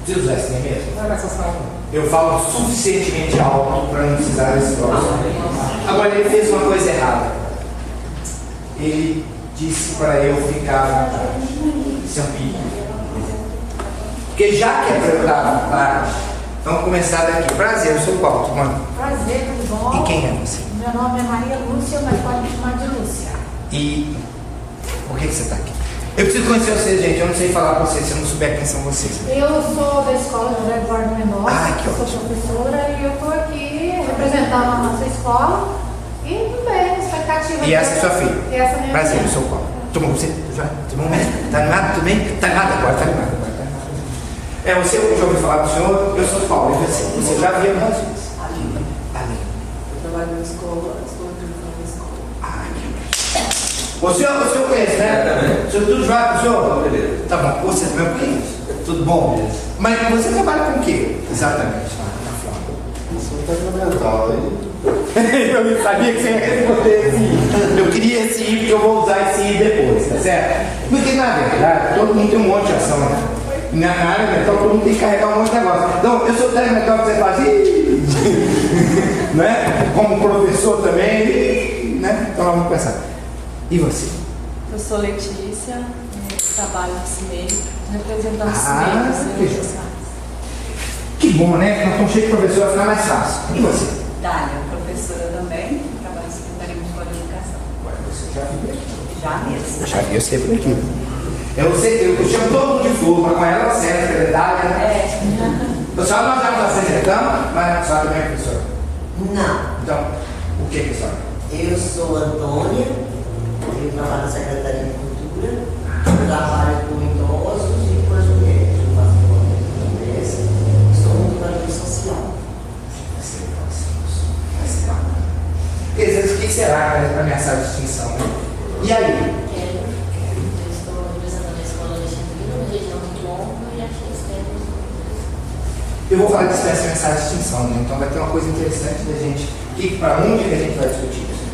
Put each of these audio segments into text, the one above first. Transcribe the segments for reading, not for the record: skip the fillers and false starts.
Preciso usar esse mesmo? Não é essa sala. Eu falo suficientemente alto para não precisar desse troço. Agora, ele fez uma coisa errada. Ele disse para eu ficar à vontade. Isso é um perigo. Porque já que é para eu estar à vontade, vamos começar daqui. Prazer, eu sou o Paulo, tudo bom? Prazer, tudo bom? E quem é você? Meu nome é Maria Lúcia, mas pode me chamar de Lúcia. E por que você está aqui? Eu preciso conhecer vocês, gente. Eu não sei falar com vocês se eu não souber quem são vocês. Eu sou da escola José Eduardo Mendonça, que sou professora e eu estou aqui representando a nossa escola e tudo bem, expectativa. E essa é sua filha? Essa é minha Prazer, filha. eu sou o Paulo. Tomou você? Já? Tomou mesmo? Tá animado? Tudo bem? Tá animado agora? Tá animado agora? Tá animado. É, você já ouviu falar do senhor? Eu sou o Paulo. E você? Você já viu quantas vezes? Ali. Eu trabalho na escola de escola. Ah, que o senhor conhece, né? O senhor tudo joia com o senhor? Beleza. Tá bom. Você também conhece? Tudo bom? Beleza. Mas você trabalha com o quê? Exatamente. Na Flávia. Sou fundamental. Eu sabia que você ia responder esse I. Eu queria esse I porque eu vou usar esse I depois, tá certo? Porque na verdade, todo mundo tem um monte de ação, né? Na área mental, todo mundo tem que carregar um monte de negócio. Então, eu sou técnico mental que você faz, né? Como professor também, né? Então vamos começar. E você? Eu sou Letícia, trabalho no CIMEI, representando o Ah, CIMEI. que bom, né? Nós estamos cheios de professor, fica mais fácil. E você? Dália, professora também, trabalho na Secretaria Municipal de Educação. Agora você já viu aqui. Já mesmo. Eu já vi você por aqui. Eu chamo todo mundo de flor, mas com ela você é secretária, né? Pessoal, nós já nos apresentamos, mas a senhora também é professora. Não, Então, o que é a senhora? eu sou Antônia, eu trabalho na Secretaria de Cultura, trabalho com idosos e com as mulheres. Eu faço mulheres, estou no trabalho social. Vai ser bacana. Quer dizer, o que será que vai ameaçar a distinção, né? E aí? Eu estou representando a escola Alexandrina, região do Longo e aqui estamos. Eu vou falar de espécie ameaçar a distinção, né? Então vai ter uma coisa interessante da gente. Para onde que a gente vai discutir isso?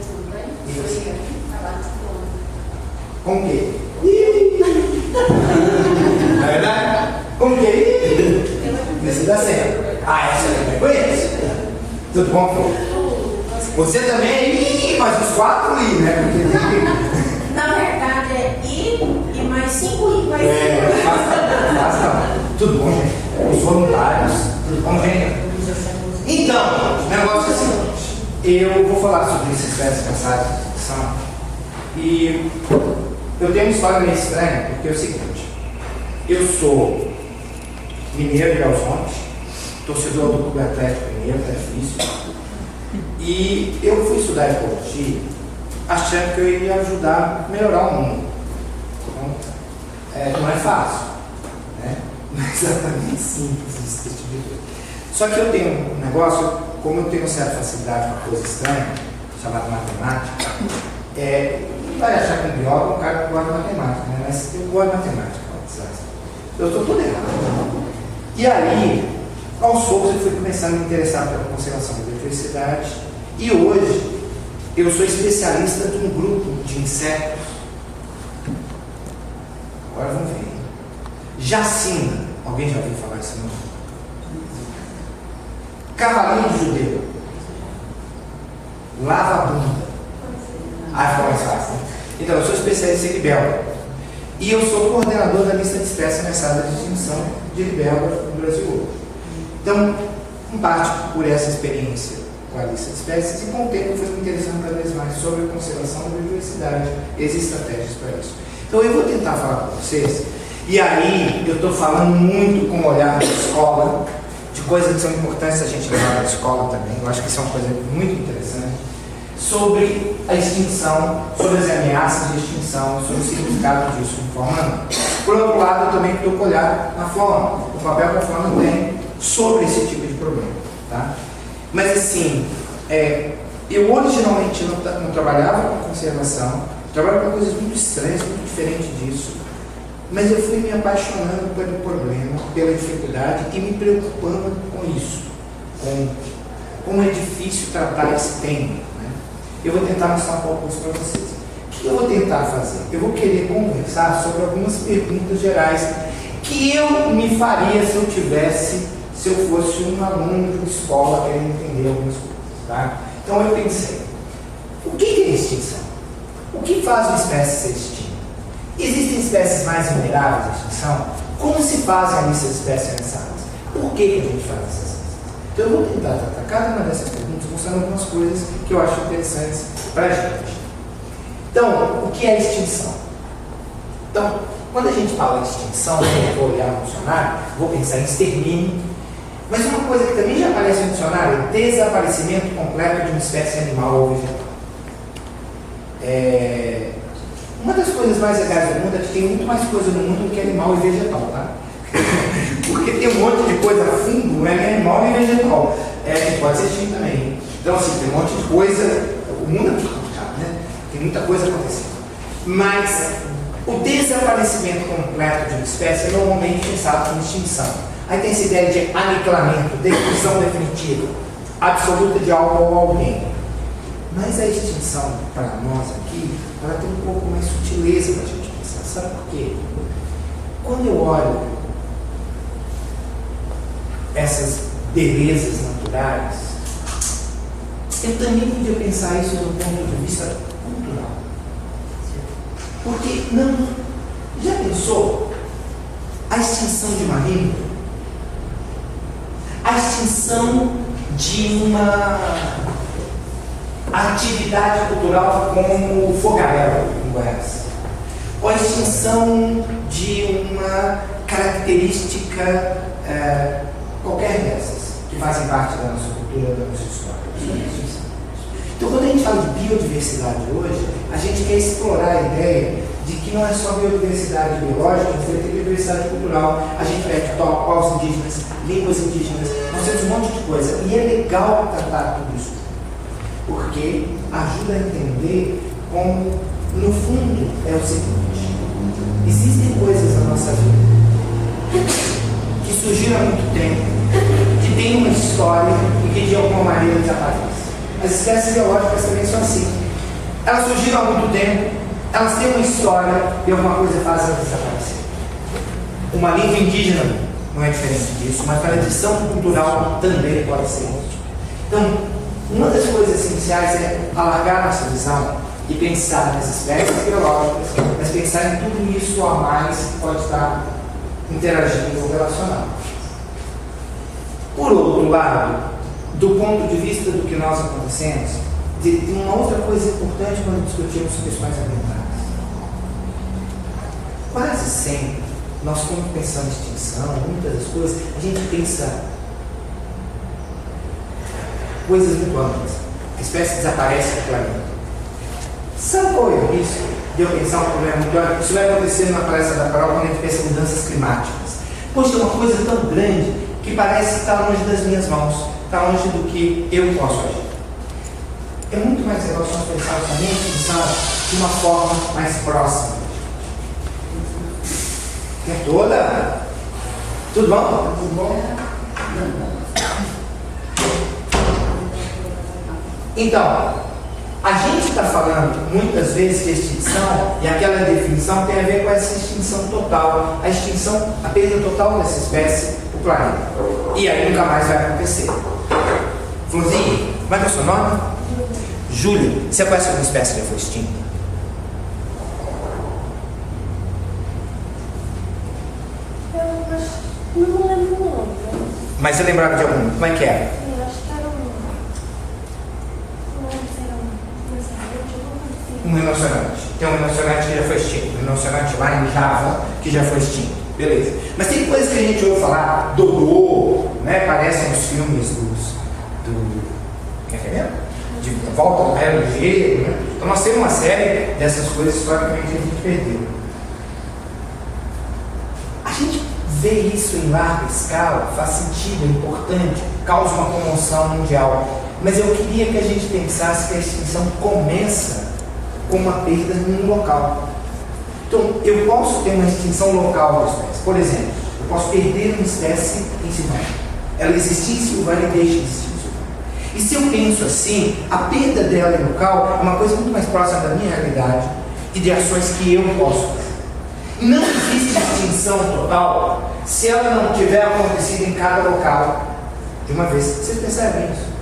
Tudo bem? E você? Trabalho com Com o quê? Não é verdade? Com o quê? Você dá certo. Ah, essa eu também conheço. Tudo bom, Flor? Você também? Ih, mas os quatro I, né? Porque Na verdade é I e mais 5 I, mais 5 basta. Tudo bom, gente? Os voluntários. Tudo bom, gente? Então, o negócio é o seguinte. Eu vou falar sobre essa espécie passada de distinção. E eu tenho uma história meio estranha, porque é o seguinte. Eu sou mineiro de Belzonte, torcedor do Clube Atlético Mineiro, é difícil. E eu fui estudar ecologia achando que eu iria ajudar a melhorar o mundo. Então, não é fácil, né? Não é exatamente simples esse tipo de coisa. Só que eu tenho um negócio, como eu tenho uma certa facilidade com uma coisa estranha, chamada matemática, vai achar que um biólogo é um cara que gosta de matemática, né? Mas eu gosto de matemática, eu estou tudo errado. E aí, aos poucos eu fui começando a me interessar pela conservação da biodiversidade. E hoje, eu sou especialista de um grupo de insetos. Agora vamos ver. Jacina. Alguém já ouviu falar isso? Não? Cavalinho de judeu. Lava-bunda. Ah, ficou mais fácil. Então, eu sou especialista em libélula. E eu sou coordenador da lista de espécies ameaçadas de extinção de libélula no Brasil hoje. Então, em parte por essa experiência com a lista de espécies, e com o tempo eu fui me interessando cada vez mais sobre a conservação da biodiversidade e as estratégias para isso. Então, eu vou tentar falar com vocês, e aí eu estou falando muito com o olhar da escola, de coisas que são importantes a gente levar na escola também, eu acho que isso é uma coisa muito interessante, sobre a extinção, sobre as ameaças de extinção, sobre o significado disso de forma ampla. Por outro lado, eu também estou com o olhar na fauna, o papel que a fauna tem sobre esse tipo de problema. Tá? Mas assim, eu originalmente não trabalhava com conservação, trabalhava com coisas muito estranhas, muito diferentes disso, mas eu fui me apaixonando pelo problema, pela dificuldade e me preocupando com isso, com como é difícil tratar esse tema. Né? Eu vou tentar mostrar um pouco isso para vocês. O que eu vou tentar fazer? Eu vou querer conversar sobre algumas perguntas gerais que eu me faria se eu fosse um aluno de escola querendo entender algumas coisas, tá? Então eu pensei, o que é extinção? O que faz uma espécie ser extinta? Existem espécies mais vulneráveis à extinção? Como se faz a lista de espécies ameaçadas? Por que a gente faz essas listas? Então eu vou tentar tratar cada uma dessas perguntas mostrando algumas coisas que eu acho interessantes para a gente. Então, o que é extinção? Então, quando a gente fala de extinção, eu vou olhar no dicionário, vou pensar em extermínio, mas uma coisa que também já aparece no dicionário é desaparecimento completo de uma espécie animal ou vegetal. Uma das coisas mais legais do mundo é que tem muito mais coisa no mundo do que animal e vegetal, tá? Porque tem um monte de coisa, fungo, não é nem animal nem vegetal, que pode ser extinto também. Então, assim, tem um monte de coisa, o mundo é muito complicado, né? Tem muita coisa acontecendo. Mas o desaparecimento completo de uma espécie é normalmente pensado como extinção. Aí tem essa ideia de aniquilamento, destruição definitiva, absoluta de algo ou alguém. Mas a extinção, para nós aqui, ela tem um pouco mais sutileza para a gente pensar. Sabe por quê? Quando eu olho essas belezas naturais, eu também podia pensar isso do ponto de vista cultural. Porque já pensou a extinção de uma língua? A extinção de uma atividade cultural como o fogaréu em Goiás? Ou a extinção de uma característica qualquer dessas que fazem parte da nossa cultura, da nossa história? Então, quando a gente fala de biodiversidade hoje, a gente quer explorar a ideia de que não é só biodiversidade biológica, mas tem biodiversidade cultural. A gente pede povos indígenas, línguas indígenas, nós temos um monte de coisa. E é legal tratar tudo isso, porque ajuda a entender como, no fundo, é o seguinte: existem coisas na nossa vida que surgiram há muito tempo, que têm uma história e que de alguma maneira desaparecem. As espécies biológicas também são assim. Elas surgiram há muito tempo, elas têm uma história e alguma coisa faz elas desaparecer. Uma língua indígena não é diferente disso, uma tradição cultural também pode ser. Então, uma das coisas essenciais é alargar nossa visão e pensar nas espécies biológicas, mas pensar em tudo isso a mais que pode estar interagindo ou relacionado. Por outro lado, do ponto de vista do que nós acontecemos, tem uma outra coisa importante quando discutimos questões ambientais. Quase sempre, nós quando pensamos em extinção, muitas das coisas, a gente pensa coisas muito amplas. A espécie desaparece do planeta. Sabe qual é o risco de eu pensar um problema muito amplo? Isso vai acontecer na palestra da Carol quando a gente pensa em mudanças climáticas. Poxa, é uma coisa tão grande que parece estar longe das minhas mãos, está longe do que eu posso agir. É muito mais legal se nós pensarmos também de uma forma mais próxima. É toda? Tudo bom? Tudo bom? Então, a gente está falando muitas vezes de extinção e aquela definição tem a ver com essa extinção total, a extinção, a perda total dessa espécie, o planeta. E aí nunca mais vai acontecer. Florzinha, como é que é o seu nome? Júlio, você conhece alguma espécie que já foi extinta? Eu não lembro o nome. Mas você lembrava de algum? Como é que é? Eu acho que era não lembro se era um Um rinoceronte. Tem um rinoceronte que já foi extinto. Um rinoceronte lá em Java que já foi extinto. Beleza. Mas tem coisas que a gente ouve falar, Dodô, né? Parecem os filmes do que é mesmo? De Volta do Era do Gelo, né? Então nós temos uma série dessas coisas historicamente que a gente perdeu. A gente vê isso em larga escala, faz sentido, é importante, causa uma comoção mundial. Mas eu queria que a gente pensasse que a extinção começa com uma perda em um local. Então, eu posso ter uma extinção local da espécie. Por exemplo, eu posso perder uma espécie em Silvânia. Ela existia em Silvânia e deixa de existir em Silvânia. E se eu penso assim, a perda dela em local é uma coisa muito mais próxima da minha realidade e de ações que eu posso fazer. Não existe extinção extinção total se ela não tiver acontecido em cada local de uma vez. Vocês percebem isso?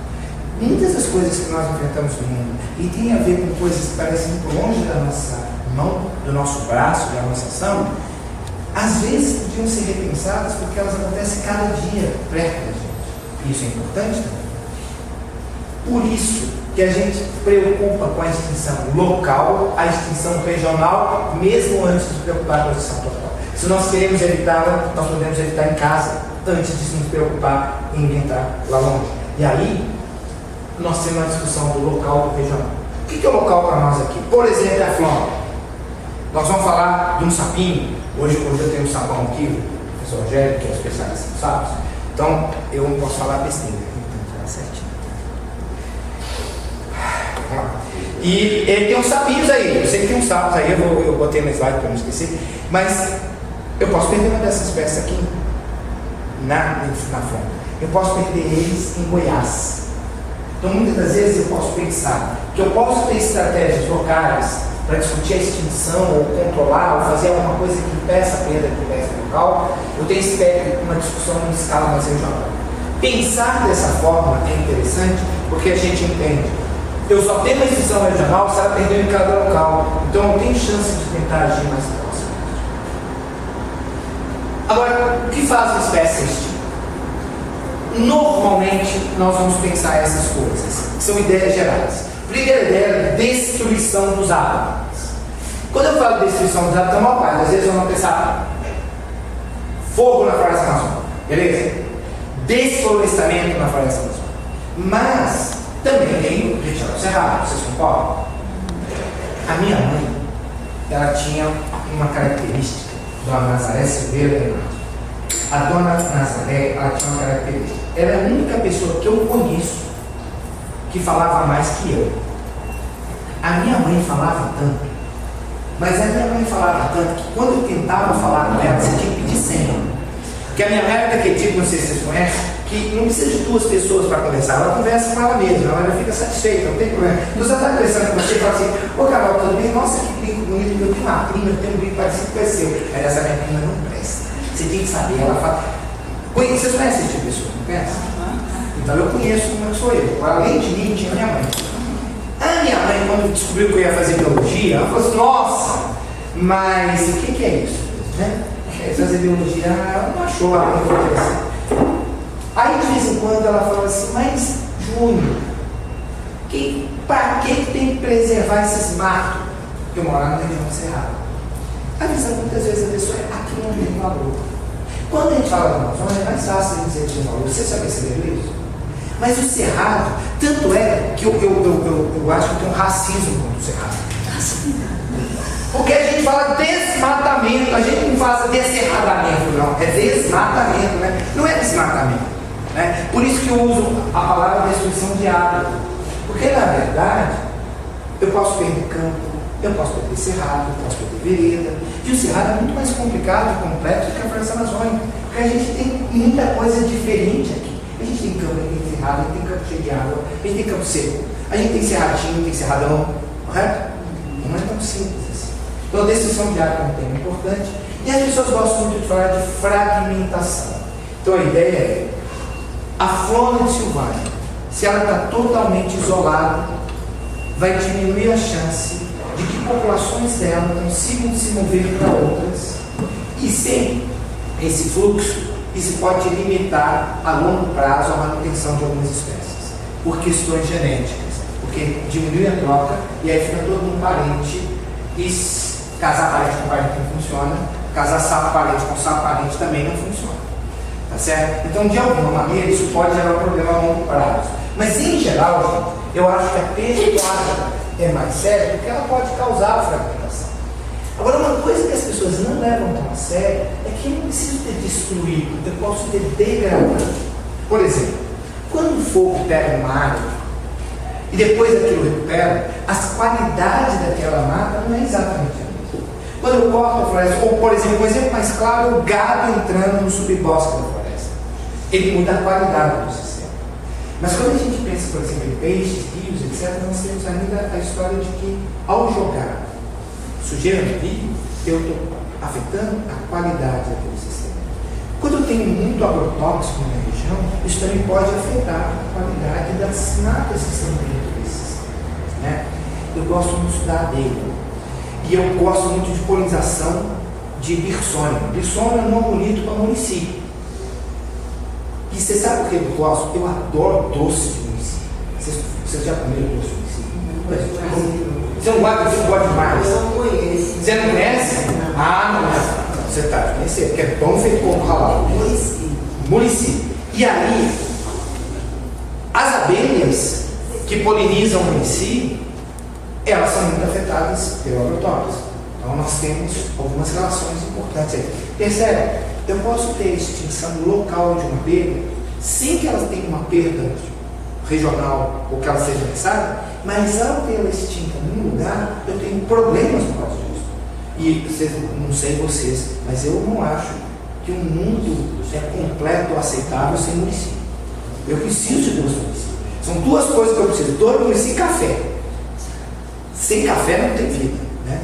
Muitas das coisas que nós enfrentamos no mundo e tem a ver com coisas que parecem muito longe da nossa mão, do nosso braço, da nossa ação, às vezes podiam ser repensadas porque elas acontecem cada dia perto da gente. Isso é importante também. Por isso que a gente preocupa com a extinção local, a extinção regional, mesmo antes de se preocupar com a extinção total. Se nós queremos evitá-la, nós podemos evitar em casa, antes de nos preocupar em inventar lá longe. E aí, nós temos uma discussão do local e do regional. O que é o local para nós aqui? Por exemplo, a flora. Nós vamos falar de um sapinho. Hoje eu tenho um sapão aqui, o professor Rogério, que é especialista em sapos. Então, eu não posso falar besteira. Então, falar certinho. Vamos lá. E ele tem uns sapinhos aí. Eu sei que tem uns sapos aí, eu botei no slide para não esquecer. Mas eu posso perder uma dessas peças aqui na flora. Eu posso perder eles em Goiás. Então, muitas das vezes eu posso pensar que eu posso ter estratégias locais para discutir a extinção, ou controlar, ou fazer alguma coisa que impeça a perda de espécie local. Eu tenho uma discussão em escala mais regional. Pensar dessa forma é interessante porque a gente entende. Eu só tenho uma extinção regional se ela perdeu em cada local. Então eu tenho chance de tentar agir mais próximo. Agora, o que faz uma espécie extinta? Normalmente nós vamos pensar essas coisas, que são ideias gerais. A primeira ideia é destruição dos hábitats. Quando eu falo de destruição dos hábitats, a maior parte das vezes eu vou pensar fogo na floresta amazônica, beleza? Desflorestamento na floresta amazônica. Mas também tem retirar o cerrado, vocês concordam? A minha mãe, ela tinha uma característica, Dona Nazaré Silveira Renato. A Dona Nazaré, ela tinha uma característica. Ela é a única pessoa que eu conheço que falava mais que eu. A minha mãe falava tanto, mas a minha mãe falava tanto que quando eu tentava falar com ela, você tinha que pedir senha. Porque a minha mãe era daquele tipo, não sei se vocês conhecem, que não precisa de duas pessoas para conversar, ela conversa com ela mesma, ela já fica satisfeita, não tem problema. Então você está conversando com você e fala assim: ô Carol, tudo bem? Nossa, que brinco bonito, eu tenho uma prima, eu tenho um brinco parecido com o seu. Aí essa minha prima não presta. Você tem que saber, ela fala. Vocês conhecem esse tipo de pessoa, não conhece? Então eu conheço como sou eu. Além de mim, tinha minha mãe. A minha mãe, quando descobriu que eu ia fazer biologia, ela falou assim: nossa, mas o que é isso? Né? Fazer biologia, ela não achou lá muito interessante. Aí de vez em quando ela fala assim: mas Júnior, para que tem que preservar esses matos? Porque eu moro na região do Cerrado. A visão muitas vezes a pessoa é aqui não tem valor. Quando a gente fala da Amazônia, é mais fácil de dizer que tem valor. Você já percebeu isso? Mas o Cerrado, tanto é que eu acho que tem um racismo contra o Cerrado. Porque a gente fala desmatamento, a gente não fala descerradamento, não, é desmatamento, né? Não é desmatamento, né? Por isso que eu uso a palavra destruição de área, porque na verdade eu posso perder campo, eu posso perder cerrado, eu posso perder vereda, e o cerrado é muito mais complicado e complexo do que a floresta amazônica, porque a gente tem muita coisa diferente aqui. A gente tem campo, a gente tem cerrado, a gente tem campo cheio de água, a gente tem campo seco, a gente tem cerradinho, tem cerradão, correto? Não é tão simples assim. Então a destruição de área é um tema importante, e as pessoas gostam muito de falar de fragmentação. Então a ideia é: a fauna de Silvânia, se ela está totalmente isolada, vai diminuir a chance de que populações dela consigam se mover para outras, e sem esse fluxo, isso pode limitar a longo prazo a manutenção de algumas espécies, por questões genéticas, porque diminui a troca e aí fica todo mundo parente, e casar parente com parente não funciona, casar sapo parente com sapo parente também não funciona, tá certo? Então, de alguma maneira, isso pode gerar um problema a longo prazo, mas em geral, gente, eu acho que a pecuária é mais séria porque ela pode causar a fragmentação. Agora, uma coisa que as pessoas não levam tão a sério é que eu não preciso ter destruído, eu posso ter degradado. Por exemplo, quando o fogo pega uma árvore e depois aquilo recupera, as qualidades daquela mata não é exatamente a mesma. Quando eu corto a floresta, ou por exemplo, um exemplo mais claro é o gado entrando no subbosque da floresta. Ele muda a qualidade do sistema. Mas quando a gente pensa, por exemplo, em peixes, rios, etc., nós temos ainda a história de que, ao jogar sujeira no rio, eu estou ocupando. afetando a qualidade daquele sistema. Quando eu tenho muito agrotóxico na minha região, isso também pode afetar a qualidade das matas que estão dentro desse sistema, né? Eu gosto muito de estudar abelha. E eu gosto muito de polinização de birsônio. Birsônio é um nome bonito para município. E você sabe por que eu gosto? Eu adoro doce de município. Vocês já comeram doce de município? Você não gosta demais? Eu não conheço. Você não conhece? Ah, não. Você está de conhecer, porque é pão feito com ralado. Município. E aí, as abelhas que polinizam o município, elas são muito afetadas pelo agrotóxico. Então nós temos algumas relações importantes aí. Percebe? Eu posso ter extinção local de uma abelha sem que ela tenha uma perda regional ou que ela seja necessária, mas ao ter ela extinta num lugar, eu tenho problemas por causa disso. E não sei vocês, mas eu não acho que o mundo é completo ou aceitável sem município. Eu preciso de dois municípios. São duas coisas que eu preciso: dois municípios e café. Sem café não tem vida, né?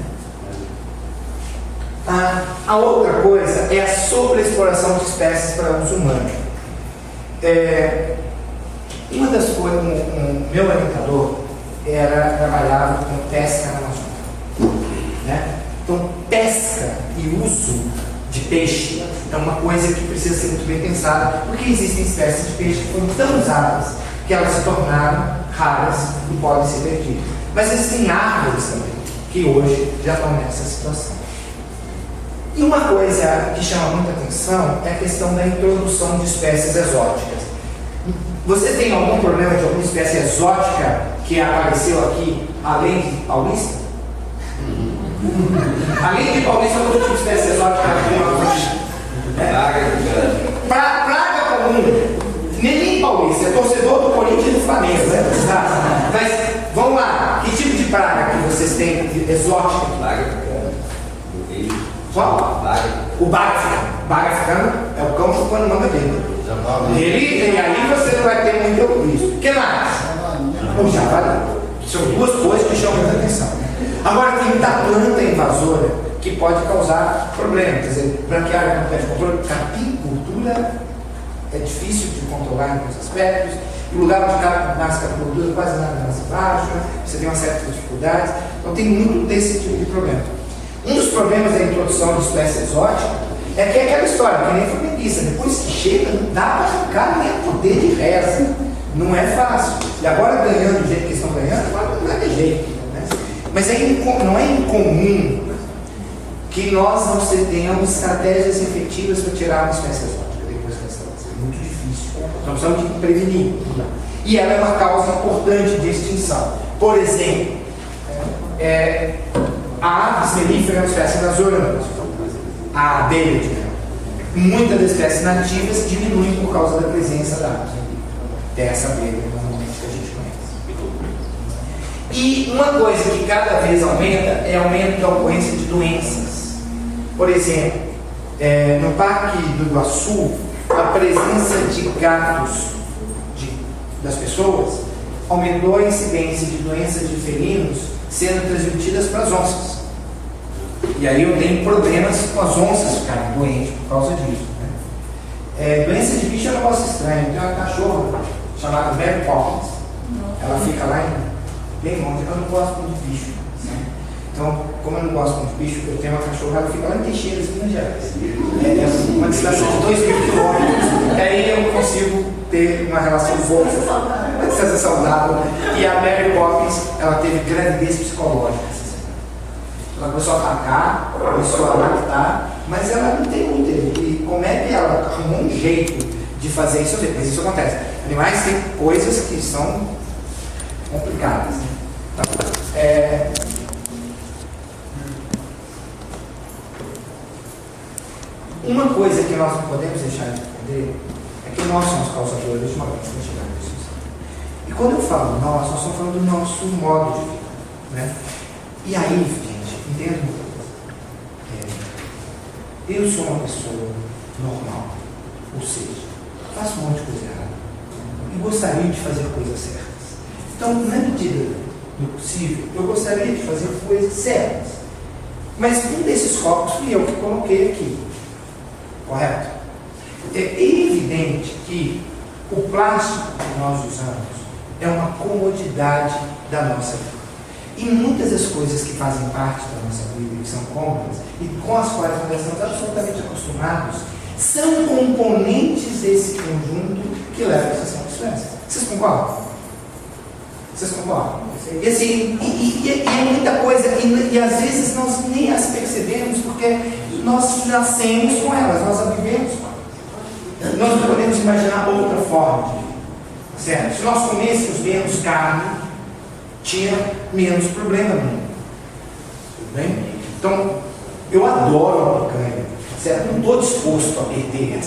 A outra coisa é a sobreexploração de espécies para uso humano. Uma das coisas, meu orientador trabalhava com pesca na Amazônia, né? Então, pesca e uso de peixe é uma coisa que precisa ser muito bem pensada, porque existem espécies de peixe que foram tão usadas que elas se tornaram raras e podem ser perdidas. Mas existem árvores também, que hoje já estão nessa situação. E uma coisa que chama muita atenção é a questão da introdução de espécies exóticas. Você tem algum problema de alguma espécie exótica que apareceu aqui, além de paulista? Além de paulista, outro tipo de espécie exótica aqui? Praga comum. Nem paulista, é torcedor do Corinthians e do Flamengo, né? Mas, vamos lá, que tipo de praga que vocês têm exótica? Qual? O baga africano é o cão chupando manga dele. E aí você não vai ter muito isso. O que mais? O javali. São duas coisas que chamam muita atenção. Agora tem muita planta invasora que pode causar problemas. Quer dizer, branqueária não pode controle. Capicultura é difícil de controlar em alguns aspectos. O lugar onde nasce capicultura quase nada nasce baixo. Você tem uma certa dificuldade. Então tem muito desse tipo de problema. Um dos problemas da introdução de espécie exótica é que é aquela história, que nem flamenguista, depois que chega, não dá para ficar nem poder de reza. Não é fácil. E agora ganhando do jeito que eles estão ganhando, agora não é de jeito. Né? Mas não é incomum que nós não tenhamos estratégias efetivas para tirar uma espécie exótica depois que ela está. É muito difícil. Então precisamos de prevenir. E ela é uma causa importante de extinção. Por exemplo, a aves melífera é uma espécie invasora, a abelha de mel. Muitas das espécies nativas diminuem por causa da presença da ave, dessa abelha normalmente que a gente conhece. E uma coisa que cada vez aumenta é o aumento da ocorrência de doenças. Por exemplo, no Parque do Iguaçu, a presença de gatos das pessoas aumentou a incidência de doenças de felinos sendo transmitidas para as onças. E aí eu tenho problemas com as onças ficarem doentes por causa disso. Né? Doença de bicho é um negócio estranho. Tem uma cachorra chamada Mary Poppins. Ela fica lá bem longe. Eu não gosto muito de bicho. Né? Então, como eu não gosto muito de bicho, eu tenho uma cachorra, ela fica lá em Teixeiras, Minas Gerais. É uma distância de 2.000 quilômetros. Aí eu consigo ter uma relação fofa, uma distância saudável. E a Mary Poppins, ela teve gravidez psicológica. Ela começou a atacar, começou a lactar, mas ela não tem muito. E como é que ela arrumou um jeito de fazer isso? Mas isso acontece. Animais têm coisas que são complicadas. Né? Então, uma coisa que nós não podemos deixar de entender é que nós somos causadores de uma grande quantidade de suicídio. E quando eu falo nós estamos falando do nosso modo de vida. Né? E aí, gente, entenda uma coisa. Eu sou uma pessoa normal, ou seja, faço um monte de coisa errada. E gostaria de fazer coisas certas. Então, na medida do possível, eu gostaria de fazer coisas certas. Mas um desses copos fui eu que coloquei aqui. Correto? É evidente que o plástico que nós usamos é uma comodidade da nossa vida. E muitas das coisas que fazem parte da nossa vida, que são cômodas, e com as quais nós estamos absolutamente acostumados, são componentes desse conjunto que leva a essa satisfação. Vocês concordam? Vocês concordam? E assim, é muita coisa, e às vezes nós nem as percebemos, porque nós nascemos com elas, nós a vivemos com elas. Nós não podemos imaginar outra forma de viver. Certo? Se nós comêssemos menos carne, tinha menos problema no mundo. Tudo bem? Então, eu adoro a picanha. Certo? Não estou disposto a perder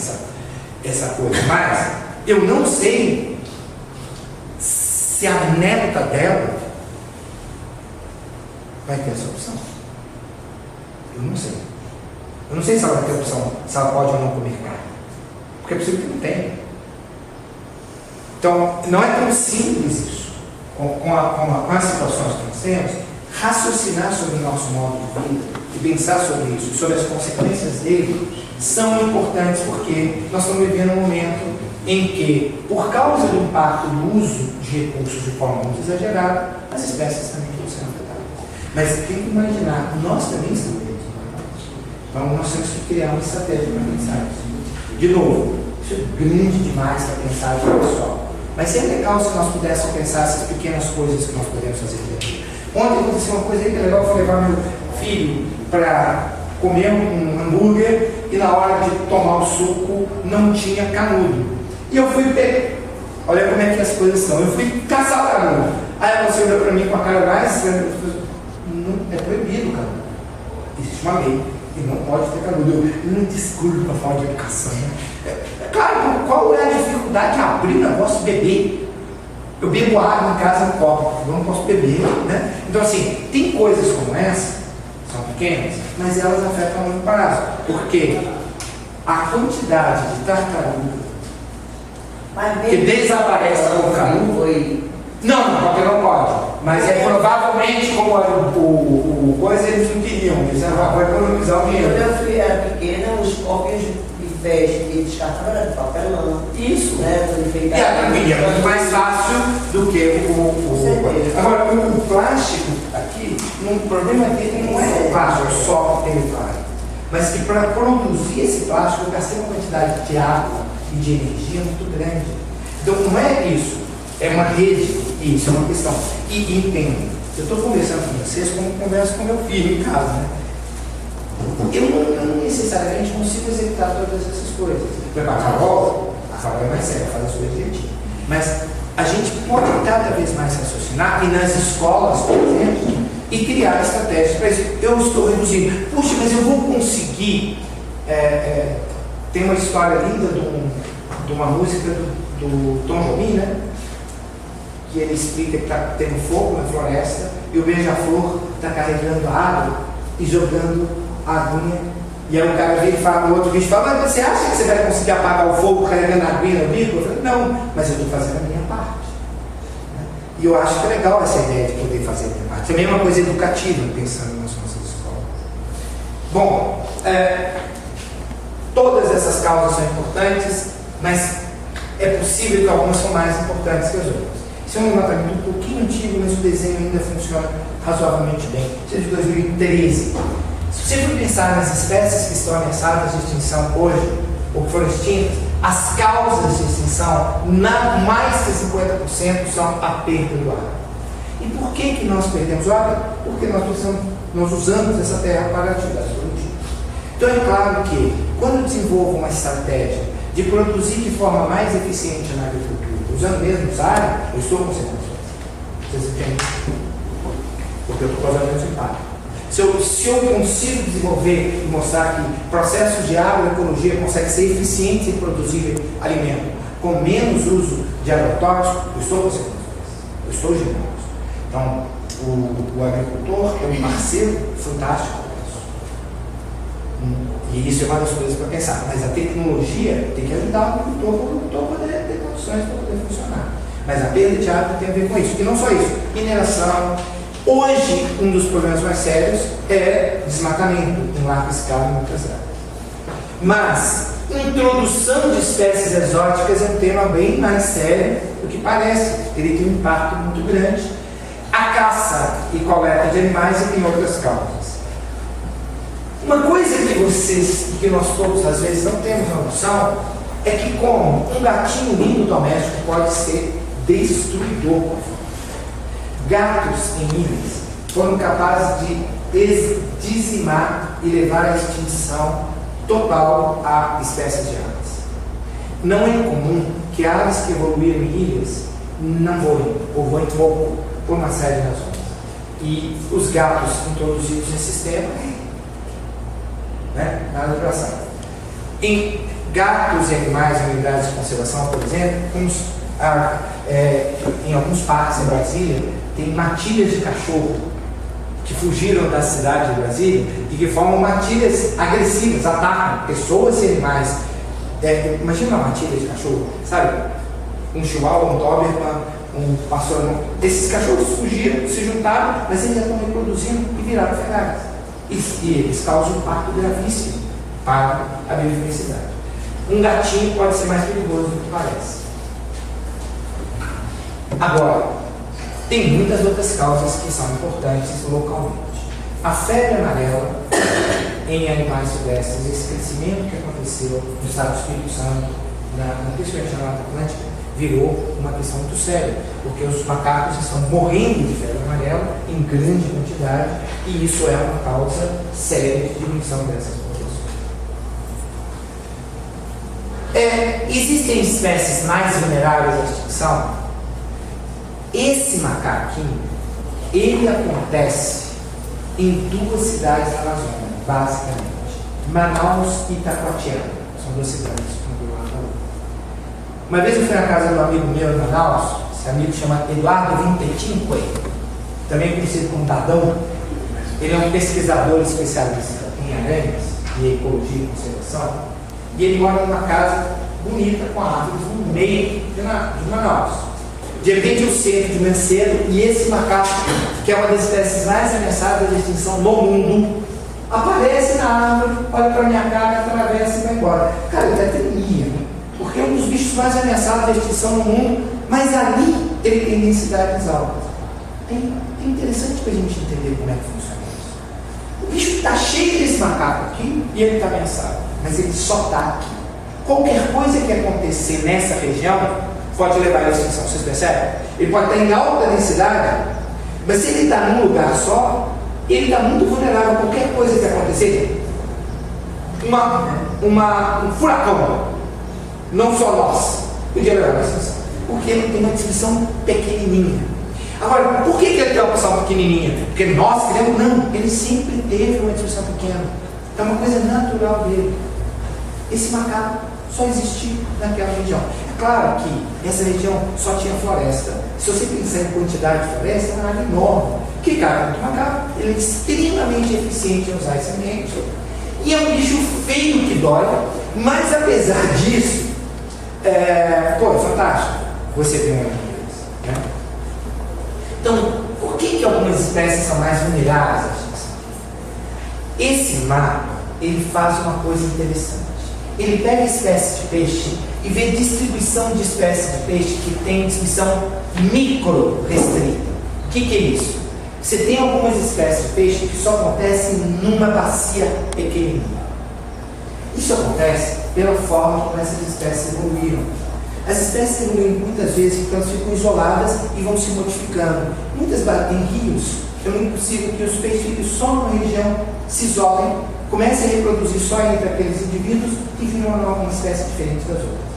essa coisa. Mas eu não sei se a neta dela vai ter essa opção. Eu não sei. Eu não sei se ela vai ter opção, se ela pode ou não comer carne. Porque é possível que não tenha. Então, não é tão simples isso. Com as situações que nós temos, raciocinar sobre o nosso modo de vida e pensar sobre isso, sobre as consequências dele, são importantes porque nós estamos vivendo um momento em que, por causa do impacto do uso de recursos de forma muito exagerada, as espécies também estão sendo afetadas. Mas tem que imaginar, nós também estamos afetados. Então nós temos que criar uma estratégia para pensar isso. De novo, isso é grande demais para pensar de pessoal. Mas seria legal se nós pudéssemos pensar essas pequenas coisas que nós podemos fazer aqui. Ontem aconteceu uma coisa muito legal, eu fui levar meu filho para comer um hambúrguer e na hora de tomar o suco não tinha canudo. E eu fui pegar, olha como é que as coisas são, eu fui caçar o canudo. Aí ela olhou para mim com a cara mais, não, é proibido canudo. Existe uma lei e não pode ter canudo. Eu não desculpa a falta de educação. Claro, qual é a dificuldade de abrir o negócio e beber? Eu bebo água em casa no copo, eu não posso beber, né? Então assim, tem coisas como essa, são pequenas, mas elas afetam a longo prazo, porque a quantidade de tartaruga que desaparece com o canudo, não, porque não pode, mas é provavelmente como era o coisa, eles não queriam, eles vão economizar o dinheiro. Quando eu fui, era pequena, os copos de festa que descartavam era de papelão. Isso. Né? E a comida é muito mais fácil do que o agora, o plástico aqui, o problema dele não é o plástico só que tem o plástico, mas que para produzir esse plástico eu gastei uma quantidade de água e de energia muito grande. Então não é isso, é uma rede, isso é uma questão. E entendo, eu estou conversando com vocês como converso com meu filho em casa, né? Eu não necessariamente consigo executar todas essas coisas. Por exemplo, a Carol é mais séria, faz as coisas direitinho. Mas a gente pode cada vez mais raciocinar e nas escolas, por exemplo, e criar estratégias para isso. Eu estou reduzindo. Puxa, mas eu vou conseguir. Tem uma história linda de uma música do Tom Jobim, né? Que ele explica que está tendo fogo na floresta e o beija-flor está carregando água e jogando a aguinha. E aí o cara vem e fala, o outro bicho fala, mas você acha que você vai conseguir apagar o fogo carregando a aguinha no bico? Eu falei, não, mas eu estou fazendo a minha parte. E eu acho que é legal essa ideia de poder fazer a minha parte. Também é uma coisa educativa, pensando nas nossas escolas. Bom, todas essas causas são importantes, mas é possível que algumas são mais importantes que as outras. Esse é um levantamento um pouquinho antigo, mas o desenho ainda funciona razoavelmente bem. Isso é de 2013. Se você for pensar nas espécies que estão ameaçadas de extinção hoje, ou que foram extintas, as causas de extinção, mais de 50% são a perda do ar. E por que nós perdemos o ar? Porque nós usamos essa terra para atividades produtivas. Então é claro que, quando eu desenvolvo uma estratégia de produzir de forma mais eficiente na agricultura, usando mesmo essa área, eu estou conseguindo isso. Vocês entendem? Porque eu estou causando esse impacto. Se eu consigo desenvolver e mostrar que processos de agroecologia conseguem ser eficientes em produzir alimento com menos uso de agrotóxicos, eu estou conseguindo isso. Eu estou gerando isso. Então, o agricultor é um parceiro fantástico para isso. E isso é uma das coisas para pensar. Mas a tecnologia tem que ajudar o agricultor a poder ter condições para poder funcionar. Mas a perda de água tem a ver com isso. E não só isso. Mineração, Hoje, um dos problemas mais sérios é desmatamento em larga escala em muitas áreas. Mas introdução de espécies exóticas é um tema bem mais sério do que parece. Ele tem um impacto muito grande. A caça e coleta de animais e tem outras causas. Uma coisa que vocês, que nós todos às vezes não temos uma noção, é que como um gatinho lindo doméstico pode ser destruidor. Gatos em ilhas foram capazes de dizimar e levar à extinção total a espécies de aves. Não é incomum que aves que evoluíram em ilhas não voem, ou voem pouco, por uma série de razões. E os gatos introduzidos nesse sistema, nada de ação. Em gatos e animais em unidades de conservação, por exemplo, em alguns parques em Brasília, tem matilhas de cachorro que fugiram da cidade de Brasília e que formam matilhas agressivas, atacam pessoas e animais. Imagina uma matilha de cachorro, sabe? Um chihuahua, um doberman, um pastor alemão. Esses cachorros fugiram, se juntaram, mas eles já estão reproduzindo e viraram ferradas. E eles causam um impacto gravíssimo para a biodiversidade. Um gatinho pode ser mais perigoso do que parece. Agora, tem muitas outras causas que são importantes localmente. A febre amarela em animais silvestres, esse crescimento que aconteceu no estado do Espírito Santo, principalmente na Mata Atlântica, virou uma questão muito séria, porque os macacos estão morrendo de febre amarela em grande quantidade e isso é uma causa séria de diminuição dessas populações. Existem espécies mais vulneráveis à extinção? Esse macaquinho, ele acontece em duas cidades da Amazônia, basicamente. Manaus e Itacoatiara. São duas cidades. Uma vez eu fui na casa de um amigo meu em Manaus, esse amigo chama Eduardo Vintetinque, também conhecido como Dadão. Ele é um pesquisador especialista em aranhas e ecologia e conservação. E ele mora numa casa bonita com árvores no meio de Manaus. De repente eu sento de manhã cedo e esse macaco, que é uma das espécies mais ameaçadas de extinção no mundo, aparece na árvore, olha para minha cara, atravessa e vai embora. Cara, ele até temia, né? Porque é um dos bichos mais ameaçados de extinção no mundo, mas ali ele tem densidades altas. É interessante para a gente entender como é que funciona isso. O bicho está cheio desse macaco aqui e ele está ameaçado, mas ele só está aqui. Qualquer coisa que acontecer nessa região pode levar à extinção, vocês percebem? Ele pode estar em alta densidade, mas se ele está num lugar só, ele está muito vulnerável a qualquer coisa que acontecer. Um furacão, não só nós, podia levar à extinção, porque ele tem uma distribuição pequenininha. Agora, por que ele tem uma distribuição pequenininha? Porque nós queremos? Não, ele sempre teve uma distribuição pequena. É uma coisa natural dele. Esse macaco só existiu naquela região. É claro que essa região só tinha floresta. Se você pensar em quantidade de floresta, é uma área enorme. Que cara do macaco, ele é extremamente eficiente em usar esse ambiente. E é um bicho feio que dói, mas apesar disso, é fantástico você ter um deles, né? Então, por que algumas espécies são mais vulneráveis à extinção? Esse mapa, ele faz uma coisa interessante. Ele pega espécies de peixe e vê distribuição de espécies de peixe que tem distribuição micro restrita. O que é isso? Você tem algumas espécies de peixe que só acontecem numa bacia pequenininha. Isso acontece pela forma como essas espécies evoluíram. As espécies evoluem muitas vezes porque elas ficam isoladas e vão se modificando. Em rios, é muito possível que os peixes fiquem só numa região, se isolem, comecem a reproduzir só entre aqueles indivíduos e viram uma espécie diferente das outras.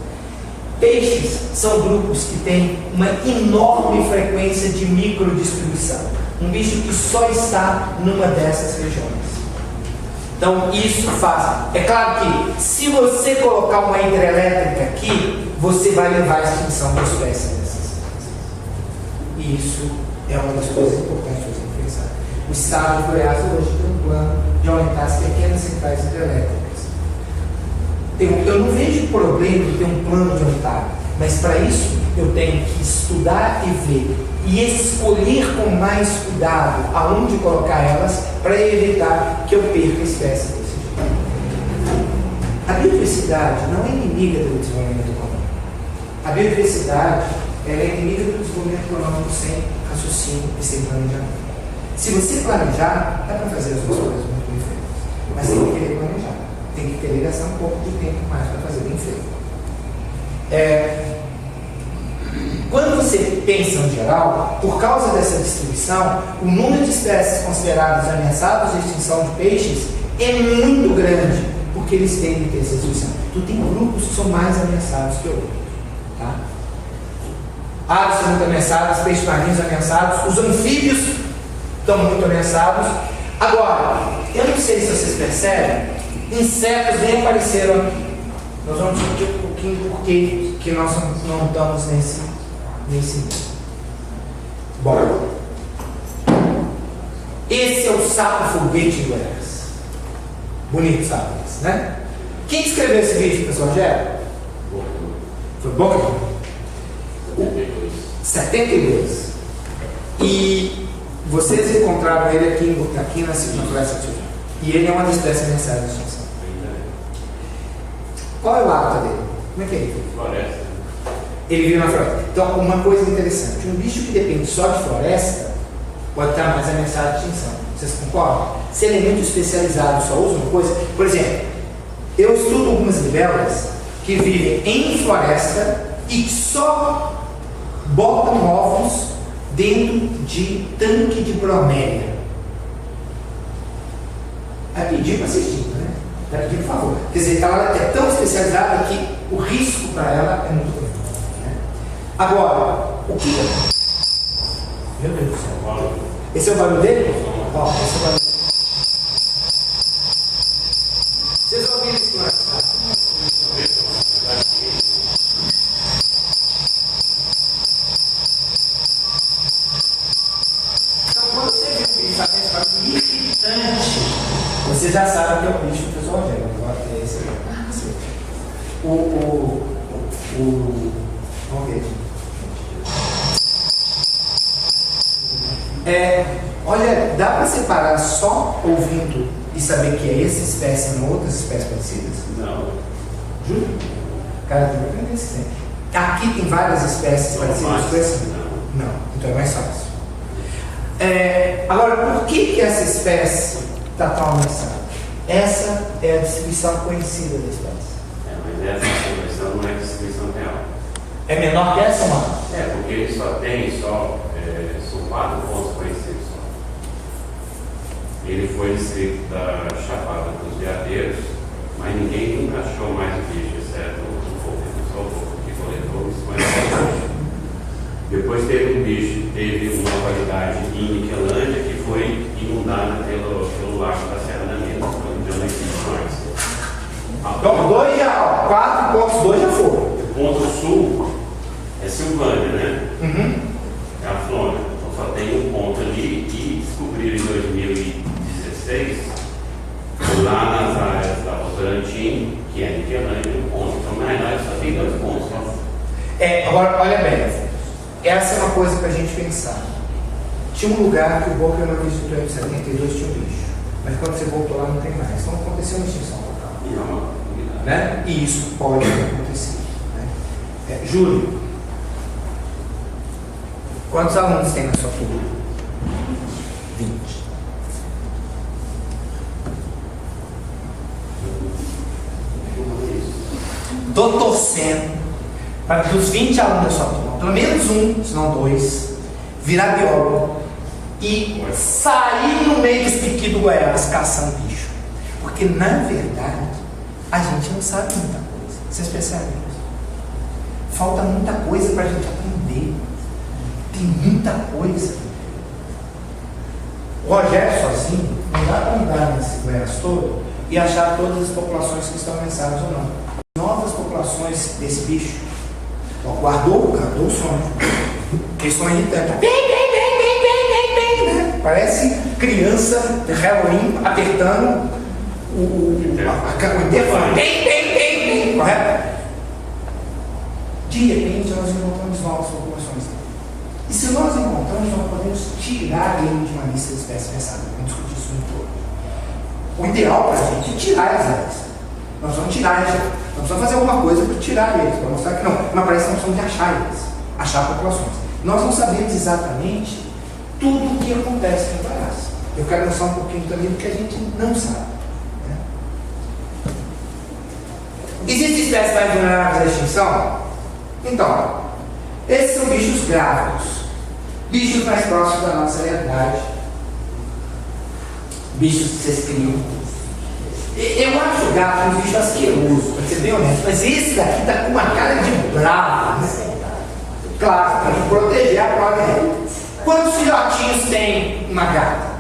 Peixes são grupos que têm uma enorme frequência de microdistribuição. Um bicho que só está numa dessas regiões. Então, isso faz. É claro que, se você colocar uma hidrelétrica aqui, você vai levar à extinção da espécie dessas. E isso é uma das coisas importantes para você pensar. O estado de Goiás hoje tem um plano de aumentar as pequenas centrais hidrelétricas. Eu não vejo problema de ter um plano de aumentar, mas para isso eu tenho que estudar e ver e escolher com mais cuidado aonde colocar elas para evitar que eu perca espécies desse tipo. A biodiversidade não é inimiga do desenvolvimento econômico. A biodiversidade ela é inimiga do desenvolvimento econômico sem raciocínio e sem planejamento. Se você planejar, dá para fazer as duas coisas muito bem feitas. Mas tem que querer planejar. Tem que querer gastar um pouco de tempo mais para fazer bem feito. Quando você pensa em geral, por causa dessa distribuição, o número de espécies consideradas ameaçadas de extinção de peixes é muito grande, porque eles têm que ter essa distribuição. Então tem grupos que são mais ameaçados que outros. Tá? Aves são muito ameaçadas, peixes marinhos ameaçados, os anfíbios estão muito ameaçados. Agora, eu não sei se vocês percebem, insetos nem apareceram aqui. Nós vamos discutir um pouquinho por que nós não estamos nesse nível. Bom, esse é o sapo foguete em Goiás. Bonito sapo esse, né? Quem escreveu esse vídeo, pessoal? Foi Boca? 72. E vocês encontraram ele aqui na Floresta Tijão. E ele é uma das espécies ameaçadas de extinção. Qual é o hábitat dele? Como é que é ele? Floresta. Ele vive na floresta. Então, uma coisa interessante: um bicho que depende só de floresta pode estar mais ameaçado de extinção. Vocês concordam? Se ele é muito especializado, só usa uma coisa. Por exemplo, eu estudo algumas libélulas que vivem em floresta e que só botam ovos dentro de tanque de bromélia. É pedir para assistir, né? É pedir, por favor. Quer dizer, ela é tão especializada que o risco para ela é muito grande. Né? Agora, o que é? Meu Deus do céu. Esse é o barulho dele? Ó, esse é o barulho dele. Vocês ouviram isso, né? Você já sabe que é o bicho do pessoal Rogério. Agora é esse aqui. Vamos ver. Olha, dá para separar só ouvindo e saber que é essa espécie e não outras espécies parecidas? Não. Juro? Cara, tem que aprender esse tempo. Aqui tem várias espécies parecidas com essa? Não. Então é mais fácil. Agora, por que essa espécie está tão ameaçada? Essa é a distribuição conhecida da espécie. Mas essa distribuição não é distribuição real. É menor que essa, mano? Porque ele são 4 pontos conhecidos só. Ele foi distrito da Chapada dos Veadeiros, mas ninguém nunca achou mais bicho, exceto o povo que coletou isso, mas depois teve um bicho, teve uma variedade em Niquelândia que foi inundada pelo lago da Serra da Mina, onde não existe mais. Então, 2 já, 4 pontos, 2 já foram. O ponto sul é Silvânia, né? Uhum. É a Flônia. Então só tem um ponto ali e descobriram em 2016, lá nas áreas da Votorantim, que é Niquelândia, um ponto. Então, na verdade, só tem 2 pontos. Agora, olha bem. Essa é uma coisa para a gente pensar. Tinha um lugar que o Boca não visitou em 72, tinha um bicho. Mas quando você voltou lá não tem mais. Então aconteceu uma extinção local. Né? E isso pode acontecer. Né? Júlio, quantos alunos tem na sua turma? 20. Estou torcendo para que os 20 alunos da sua turma, pelo menos um, se não 2, virar biólogo e sair no meio dos piquis do Goiás caçando bicho. Porque, na verdade, a gente não sabe muita coisa. Vocês percebem isso? Falta muita coisa para a gente aprender. Tem muita coisa. O Rogério sozinho não dá para andar nesse Goiás todo e achar todas as populações que estão ameaçadas ou não. Novas populações desse bicho. Guardou o som. Que som irritante. Né? Parece criança de Halloween apertando o interfone. Correto? de repente nós encontramos novas populações. E se nós encontramos, nós podemos tirar ele de uma lista de espécies ameaçadas. Vamos discutir isso muito hoje. O ideal para a gente é tirar as aves. Nós vamos tirar eles. Nós precisamos fazer alguma coisa para tirar eles, para mostrar que não. Mas parece que nós precisamos de achar eles, achar populações. Nós não sabemos exatamente tudo o que acontece no Parás. Eu quero mostrar um pouquinho também do que a gente não sabe. Né? Existem espécies mais vulneráveis à extinção? Então, esses são bichos grávidos, bichos mais próximos da nossa realidade, bichos que vocês criam. Eu acho o gato um bicho asqueroso, para ser bem honesto, mas esse daqui está com uma cara de bravo. Né? Claro, para proteger a prole. Quantos filhotinhos tem uma gata?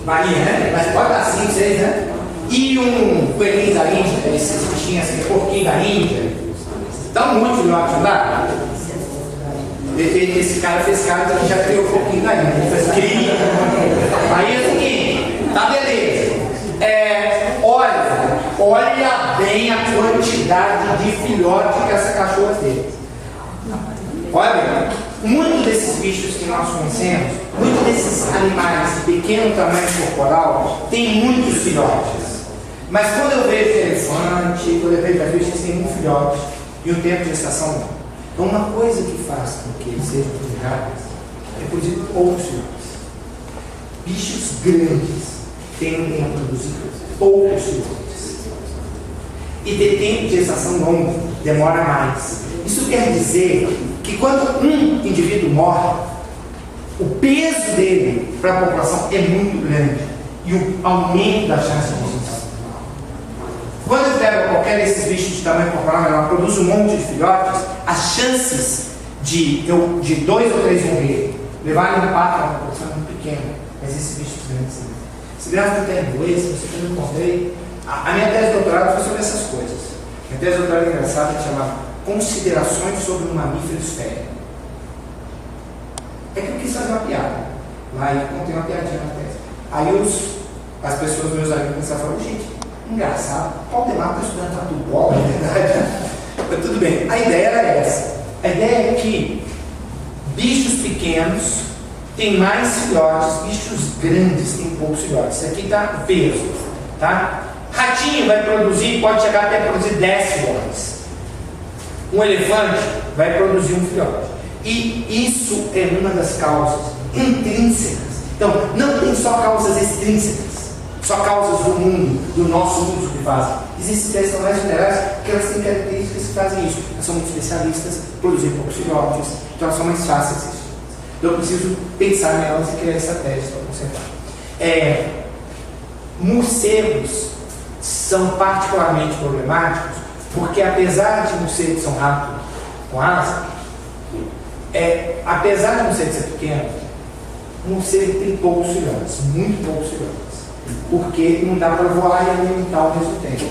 Maria, né? Mas pode dar 5, 6, né? E um coelhinho da Índia, esses bichinhos assim, porquinho da Índia. Dá muito filhote, não dá? Esse cara fez cara que já criou um pouquinho da Índia. Ele fez cria. Aí é o seguinte, tá beleza. Olha bem a quantidade de filhote que essa cachorra teve. Olha, muitos desses bichos que nós conhecemos, muitos desses animais de pequeno tamanho corporal, tem muitos filhotes. Mas quando eu vejo elefante, quando eu vejo bichos, eles têm um filhote e um tempo de gestação não. Então, uma coisa que faz com que eles sejam vulneráveis é produzir poucos filhotes. Bichos grandes tendem a produzir poucos filhotes. E ter tempo de gestação longo demora mais. Isso quer dizer que quando um indivíduo morre, o peso dele para a população é muito grande e o aumento da chance de extinção. Quando eu pego qualquer desses bichos de tamanho corporal menor, produz um monte de filhotes, as chances de 2 ou 3 morrer, levarem um impacto na população é muito pequena. Mas esses bichos grandes, esse gráfico tem 2, você que eu não contei. A minha tese de doutorado foi sobre essas coisas. Minha tese de doutorado é engraçada, que chama Considerações sobre um mamífero esférico. É que eu quis fazer uma piada. Lá eu contei uma piadinha na tese. Aí as pessoas, meus amigos, começaram a falar, gente, engraçado, qual demais está estudando tatu bola, na verdade? Mas tudo bem, a ideia era essa. A ideia é que bichos pequenos têm mais filhotes, bichos grandes têm poucos filhotes. Isso aqui está peso, tá? Ratinho vai produzir, pode chegar até a produzir 10 filhotes. Um elefante vai produzir um filhote. E isso é uma das causas intrínsecas. Então, não tem só causas extrínsecas, só causas do mundo, do nosso uso que fazem. Existem espécies que são mais vulneráveis porque elas têm características que fazem isso. Elas são muito especialistas, produzem poucos filhotes, então elas são mais fáceis de. Então eu preciso pensar nelas e criar estratégias para conservar. Morcegos são particularmente problemáticos porque, apesar de morcegos são rápidos com asa, apesar de morcego ser pequeno, o morcego tem poucos filhotes, muito poucos filhotes, porque não dá para voar e alimentar ao mesmo tempo.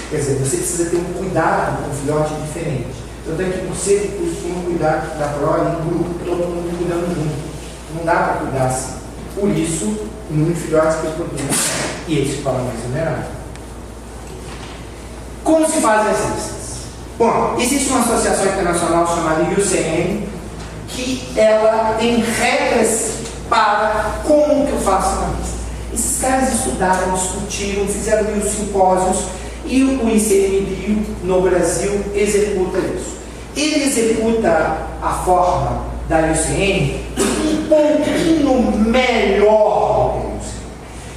Quer dizer, você precisa ter um cuidado com o filhote diferente. Tanto é que o morcego costuma cuidar da prole em grupo, todo mundo cuidando junto. Não dá para cuidar assim. Por isso, o número de filhotes que eles produzem e eles ficam mais vulneráveis. Como se fazem as listas? Bom, existe uma associação internacional chamada IUCN, que ela tem regras para como que eu faço uma lista. Esses caras estudaram, discutiram, fizeram mil simpósios e o ICMBio no Brasil executa isso. Ele executa a forma da IUCN um pouquinho melhor do que a IUCN.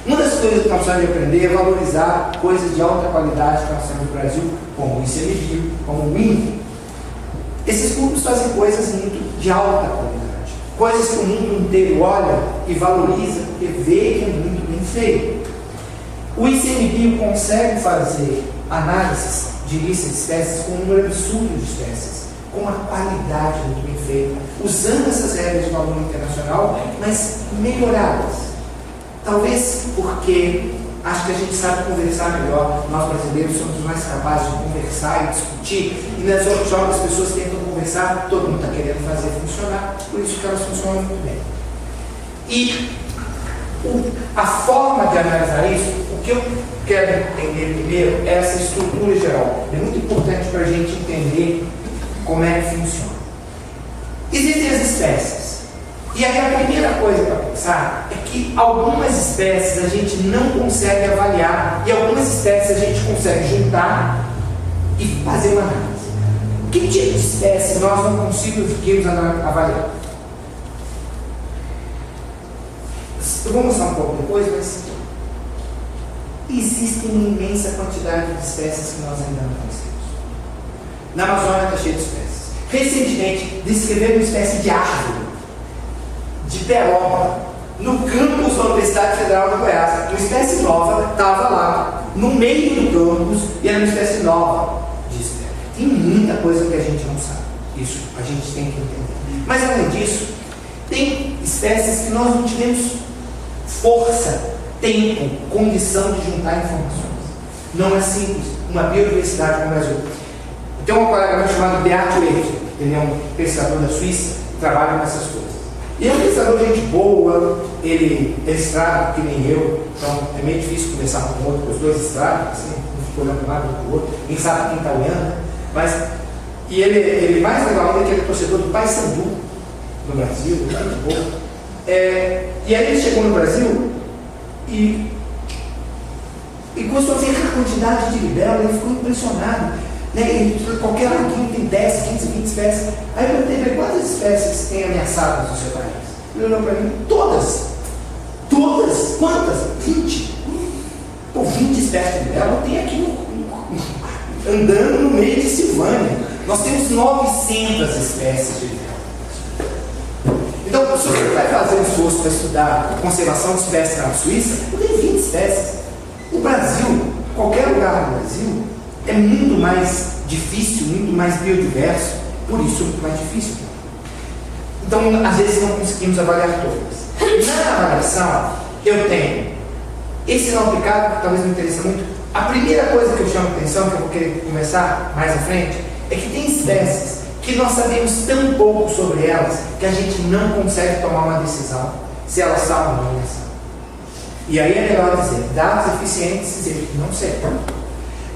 Uma das coisas que nós precisamos aprender é valorizar coisas de alta qualidade que nós temos no Brasil, como o ICMBio, como o INPE. Esses grupos fazem coisas muito de alta qualidade, coisas que o mundo inteiro olha e valoriza porque vê que é muito bem feito. O ICMBio consegue fazer análises de lista de espécies com um número absurdo de espécies, com uma qualidade muito bem feita, usando essas regras de valor internacional, mas melhoradas. Talvez porque acho que a gente sabe conversar melhor. Nós brasileiros somos os mais capazes de conversar e discutir, e nas workshops as pessoas tentam conversar, todo mundo está querendo fazer funcionar, por isso que elas funcionam muito bem. E A forma de analisar isso, o que eu quero entender primeiro é essa estrutura geral. É muito importante para a gente entender como é que funciona. Existem as espécies. E aí a primeira coisa para pensar é que algumas espécies a gente não consegue avaliar e algumas espécies a gente consegue juntar e fazer uma análise. Que tipo de espécie nós não conseguimos avaliar? Eu vou mostrar um pouco depois, mas existe uma imensa quantidade de espécies que nós ainda não conhecemos. Na Amazônia está cheio de espécies. Recentemente, descreveram uma espécie de árvore, de peroba, no campus da Universidade Federal de Goiás. Uma espécie nova estava lá, no meio do campus, e era uma espécie nova de espécie. Tem muita coisa que a gente não sabe. Isso a gente tem que entender. Mas, além disso, tem espécies que nós não tivemos força, tempo, condição de juntar informações. Não é simples. Uma biodiversidade como o Brasil. Tem um colega meu chamado Beat Weber, ele é um pesquisador da Suíça, que trabalha nessas coisas. E é um pesquisador de gente boa, ele estrada que nem eu, então é meio difícil conversar com o outro, porque os dois estradam, assim, um fica olhando para um lado e para o outro, quem sabe quem está olhando, mas. E ele mais legal ainda é que ele é torcedor do Paysandu no Brasil, muito bom. E aí ele chegou no Brasil e começou a ver a quantidade de libélula, ele ficou impressionado. Né? Qualquer laguinho tem 10, 15, 20 espécies. Aí eu perguntei, quantas espécies tem ameaçadas no seu país? Ele olhou para mim, todas. Todas? Quantas? 20. Pô, 20 espécies de libélula tem aqui andando no meio de Silvânia. Nós temos 900 espécies de libélula. Então, se você vai fazer um esforço para estudar conservação de espécies na Suíça, eu tenho 20 espécies. O Brasil, qualquer lugar do Brasil, é muito mais difícil, muito mais biodiverso, por isso é muito mais difícil. Então, às vezes não conseguimos avaliar todas. Na avaliação, eu tenho esse não aplicado, que talvez me interesse muito. A primeira coisa que eu chamo a atenção, que eu vou querer conversar mais à frente, é que tem espécies que nós sabemos tão pouco sobre elas que a gente não consegue tomar uma decisão se elas são ou não são. E aí é melhor dizer, dados eficientes, dizer, não sei.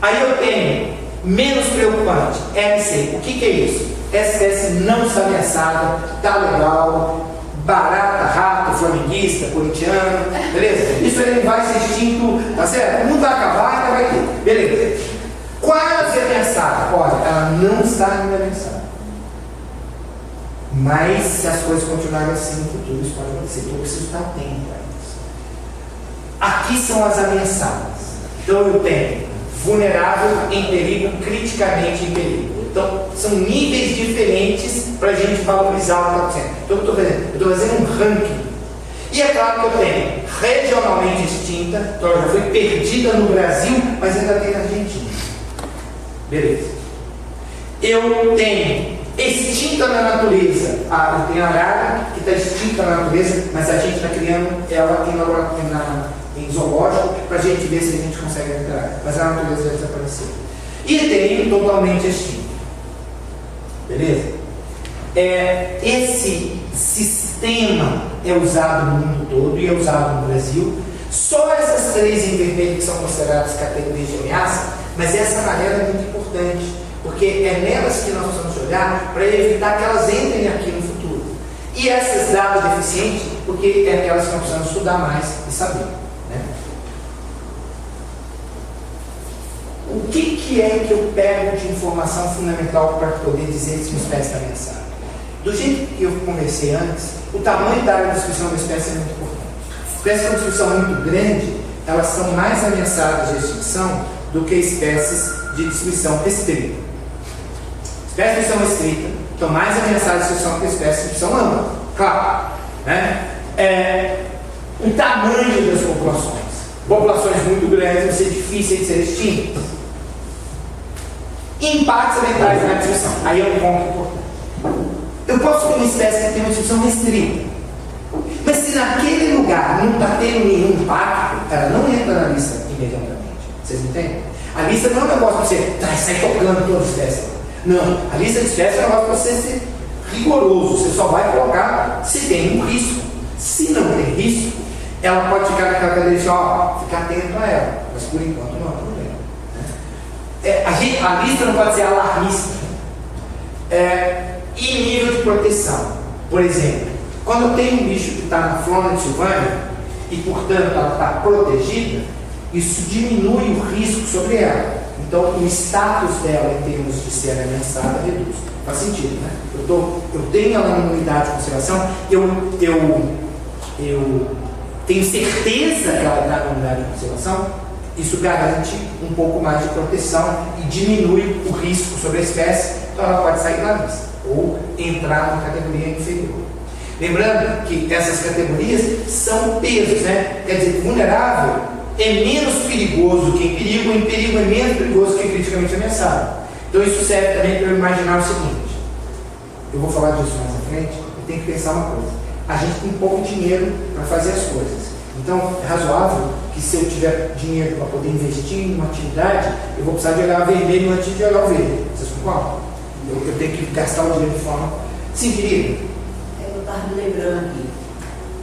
Aí eu tenho, menos preocupante, MC. O que é isso? Essa espécie não está ameaçada, está legal, barata, rato, flamenguista, corintiano, beleza? Isso ele vai ser extinto, tá certo? Não vai acabar, ainda vai ter, beleza? Quase ameaçada, olha, ela não está ainda ameaçada. Mas se as coisas continuarem assim no futuro, isso pode acontecer, então eu preciso estar atento a isso. Aqui são as ameaçadas. Então eu tenho vulnerável, em perigo, criticamente em perigo. Então, são níveis diferentes para a gente valorizar o que está acontecendo. Então, eu estou fazendo um ranking. E é claro que eu tenho regionalmente extinta, então ela já foi perdida no Brasil, mas ainda tem na Argentina. Beleza. Eu tenho extinta na natureza. Eu tenho a arara que está extinta na natureza, mas a gente está criando ela em zoológico para a gente ver se a gente consegue recuperar. Mas a natureza já desapareceu. E tem totalmente extinto. Beleza? Esse sistema é usado no mundo todo e é usado no Brasil. Só essas três em vermelho que são consideradas categorias de ameaça, mas essa amarela é muito importante, porque é nelas que nós precisamos olhar para evitar que elas entrem aqui no futuro. E essas dados deficientes, porque é aquelas que nós precisamos estudar mais e saber. O que é que eu pego de informação fundamental para poder dizer se uma espécie está ameaçada? Do jeito que eu conversei antes, o tamanho da área de distribuição da espécie é muito importante. Espécies com distribuição muito grande, elas são mais ameaçadas de extinção do que espécies de distribuição restrita. Espécies de distribuição restrita estão mais ameaçadas de extinção do que espécies de distribuição ampla. Claro. Né? O tamanho das populações. Populações muito grandes vão ser difíceis de ser extintas. Impactos ambientais na distribuição. Aí é um ponto importante. Eu posso ter uma espécie que tem uma distribuição restrita, mas se naquele lugar não está tendo nenhum impacto, ela não entra na lista imediatamente. Vocês entendem? A lista não é um negócio para você sair tocando toda a espécie. Não. A lista de espécies é um negócio para você ser rigoroso. Você só vai colocar se tem um risco. Se não tem risco, ela pode ficar naquela cadeira de ó, ficar atento a ela, mas por enquanto não há problema. Né? A lista não pode ser alarmista. E nível de proteção. Por exemplo, quando eu tenho um bicho que está na flora de Silvânia e, portanto, ela está protegida, isso diminui o risco sobre ela. Então, o status dela em termos de ser ameaçada reduz. Faz sentido, né? Eu tenho ela em unidade de conservação, eu tenho certeza que ela está em unidade de conservação, isso garante um pouco mais de proteção e diminui o risco sobre a espécie, então ela pode sair da lista ou entrar numa categoria inferior. Lembrando que essas categorias são pesos, né? Quer dizer, vulnerável é menos perigoso que em perigo é menos perigoso que criticamente ameaçado. Então isso serve também para eu imaginar o seguinte, eu vou falar disso mais à frente, eu tenho que pensar uma coisa, a gente tem pouco dinheiro para fazer as coisas, então é razoável que se eu tiver dinheiro para poder investir em uma atividade, eu vou precisar de olhar o vermelho antes de olhar o verde, vocês concordam? Eu tenho que gastar o dinheiro de forma... Sim, querido? Eu estava me lembrando aqui,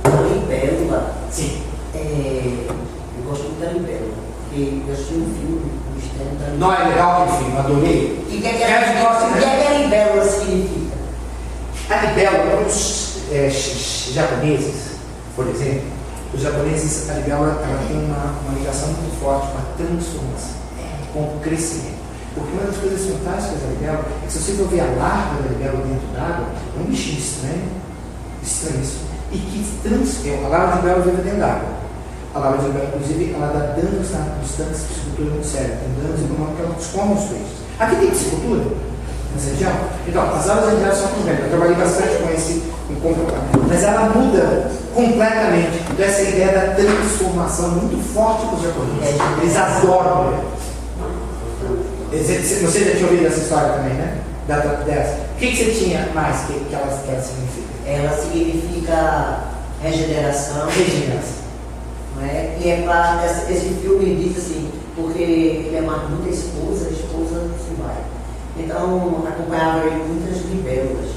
a libélula. Sim. Eu gosto muito da libélula, porque eu assisti um filme, o Mistério da Libélula. Não é legal aquele filme, adorei. E o que a libélula significa? A libélula, para os japoneses, por exemplo, os japoneses, a libélula ela tem uma ligação muito forte com a transformação, com o crescimento. Porque uma das coisas fantásticas da libélula é que se você for ver a larva da libélula dentro d'água, é um bichinho estranhíssimo, e que a larva de libélula vive dentro d'água. A larva de libélula, inclusive, ela dá danos nos tanques de piscicultura no cérebro, tem danos porque ela come os peixes. Aqui tem piscicultura, nessa região. Então, as aulas de são com vento. Eu trabalhei bastante com esse comportamento, mas ela muda completamente. Então, essa ideia da transformação muito forte para os japoneses. Eles adoram libélula. Você já tinha ouvido essa história também, né? Dessa. O que você tinha mais que ela significa? Ela significa regeneração. Não é? E é para esse filme diz assim, porque ele amava muito a esposa se vai. Então acompanhava ele muitas libélulas.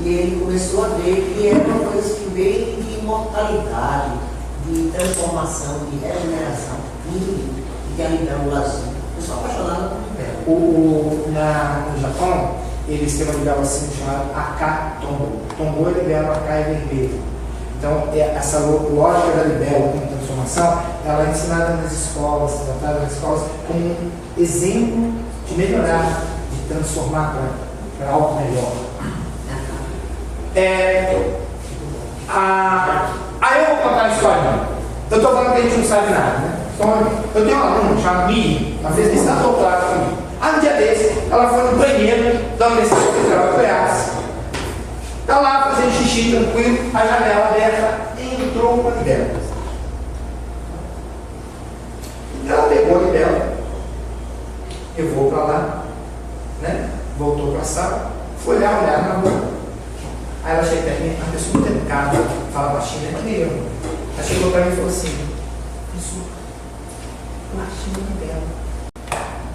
E ele começou a ver que era uma coisa que veio de imortalidade, de transformação, de regeneração, muito lindo. E que a libélula azul. Eu sou apaixonada por libélula. No Japão, eles têm uma libélula assim chamada Aka-Tombo. Tombo é libélula, Aka é vermelho. Então, essa lógica da libélula como transformação, ela é ensinada nas escolas, tratada nas escolas como um exemplo de melhorar, de transformar para algo melhor. Aí eu vou contar a história. Eu estou falando que a gente não sabe nada, né? Eu tenho uma aluna chamada Miri, ela fez mestrado doutorado comigo. Um dia desse, ela foi no banheiro da Universidade Federal de Goiás. Está lá fazendo xixi tranquilo, a janela aberta, entrou uma libélula. Ela pegou a libélula, eu vou para lá, né? Voltou para a sala, foi olhar na boca. Aí ela chega para mim, uma pessoa muito educada, fala baixinho, é que nem eu. Ela chegou para mim e falou assim: professor, eu achei uma libélula.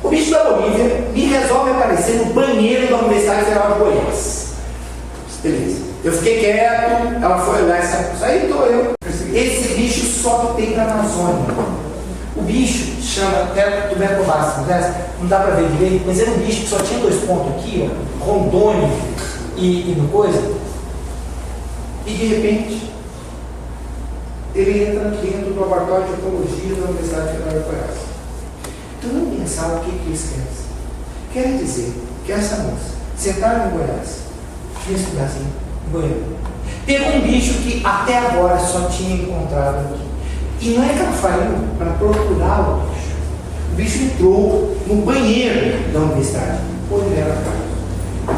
O bicho da Bolívia me resolve aparecer no banheiro da Universidade Federal de Goiás. Beleza. Eu fiquei quieto, ela foi olhar e saiu. Aí estou eu. Esse bicho só tem na Amazônia. O bicho chama tuberculose, não dá para ver direito, mas era um bicho que só tinha 2 pontos aqui, ó, Rondônia e no coisa. E de repente, ele entra dentro do laboratório de ecologia da Universidade Federal de Goiás. Tu não pensava o que isso quer dizer? Quer dizer que essa moça, sentada em Goiás, nesse lugarzinho, em Goiânia, pegou um bicho que até agora só tinha encontrado aqui. E não é que ela saiu para procurar o bicho. O bicho entrou no banheiro da universidade, onde era cá.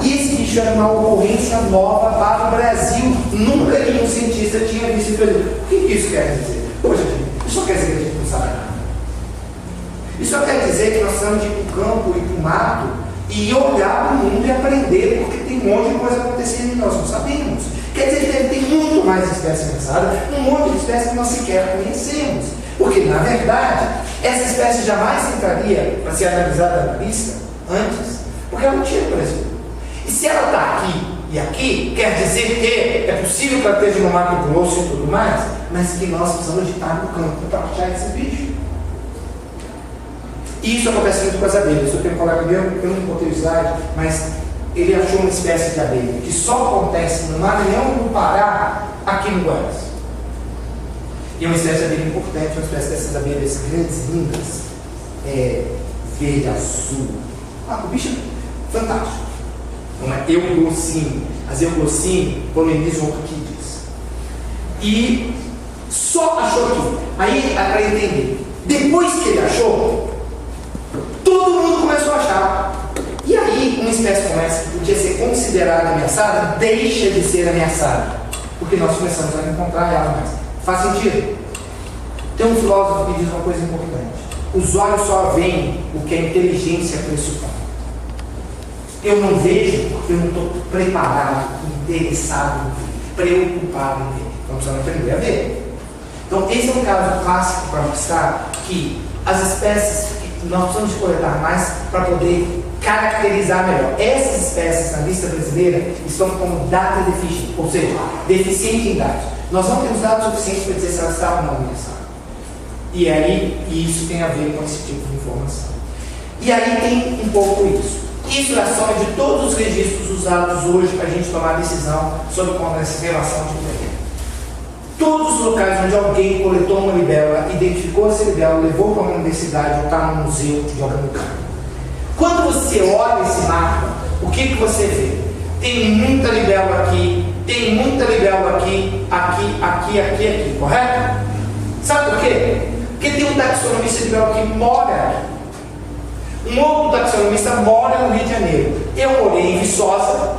E esse bicho era uma ocorrência nova para o Brasil. Nunca nenhum cientista tinha visto isso. O que isso quer dizer? Poxa, isso só quer dizer que a gente não sabe nada. Isso só quer dizer que nós precisamos de ir para o campo e para o mato e olhar para o mundo e aprender, porque tem um monte de coisa acontecendo e nós não sabemos. Quer dizer que tem muito mais espécies ameaçadas, um monte de espécies que nós sequer conhecemos. Porque, na verdade, essa espécie jamais entraria para ser analisada na lista antes, porque ela não tinha no Brasil. E se ela está aqui e aqui, quer dizer que é possível que ela esteja no Mato Grosso e tudo mais, mas que nós precisamos de estar no campo para achar esse bicho. E isso acontece muito com as abelhas. Eu tenho um colega meu, eu não botei o slide, mas ele achou uma espécie de abelha que só acontece no Maranhão e no Pará, aqui no Goiás. E é uma espécie de abelha importante, uma espécie dessas abelhas grandes, lindas, verde, azul. O bicho é fantástico. Uma Euglossine. As Euglossine polinizam orquídeas. E só achou aqui. Aí, para entender, depois que ele achou, todo mundo começou a achar. E aí, uma espécie como essa, que podia ser considerada ameaçada, deixa de ser ameaçada. Porque nós começamos a encontrar ela mais. Faz sentido? Tem um filósofo que diz uma coisa importante. Os olhos só veem o que a inteligência pressupõe. Eu não vejo porque eu não estou preparado, interessado em ver, preocupado em ver. Então precisamos aprender a ver. Então esse é um caso clássico para mostrar que as espécies, nós precisamos de coletar mais para poder caracterizar melhor. Essas espécies na lista brasileira estão como data deficient, ou seja, deficiente em dados. Nós não temos dados suficientes para dizer se elas estavam ou não ameaçadas. E aí, isso tem a ver com esse tipo de informação. E aí tem um pouco isso. Isso é a soma de todos os registros usados hoje para a gente tomar decisão sobre como essa relação de poder. Todos os locais onde alguém coletou uma libélula, identificou essa libélula, levou para uma universidade ou está no museu de algum lugar. Quando você olha esse mapa, o que você vê? Tem muita libélula aqui, tem muita libélula aqui, aqui, correto? Sabe por quê? Porque tem um taxonomista de libélula que mora aqui. Um outro taxonomista mora no Rio de Janeiro. Eu morei em Viçosa,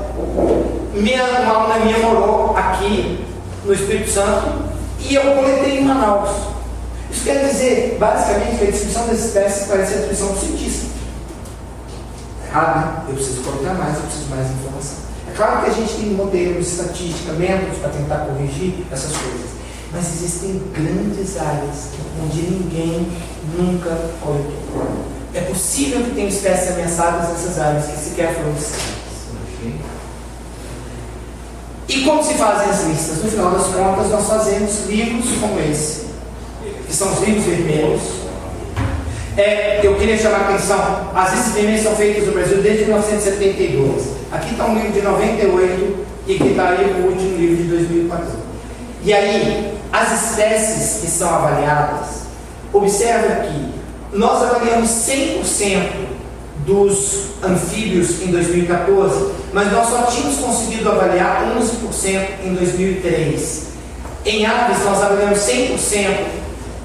uma aluna minha morou aqui no Espírito Santo e eu coletei em Manaus. Isso quer dizer, basicamente, que a descrição das espécies parece a descrição do cientista. Errado, né? Eu preciso coletar mais, eu preciso mais informação. É claro que a gente tem modelos, estatística, métodos para tentar corrigir essas coisas. Mas existem grandes áreas onde ninguém nunca coletou. É possível que tenha espécies ameaçadas nessas áreas que sequer foram descritas. E como se fazem as listas? No final das contas, nós fazemos livros como esse, que são os livros vermelhos. Eu queria chamar a atenção, as listas vermelhas são feitas no Brasil desde 1972. Aqui está um livro de 98 e aqui está aí o último livro de 2014. E aí, as espécies que são avaliadas, observa que nós avaliamos 100% dos anfíbios em 2014, mas nós só tínhamos conseguido avaliar 11% em 2003. Em aves, nós avaliamos 100%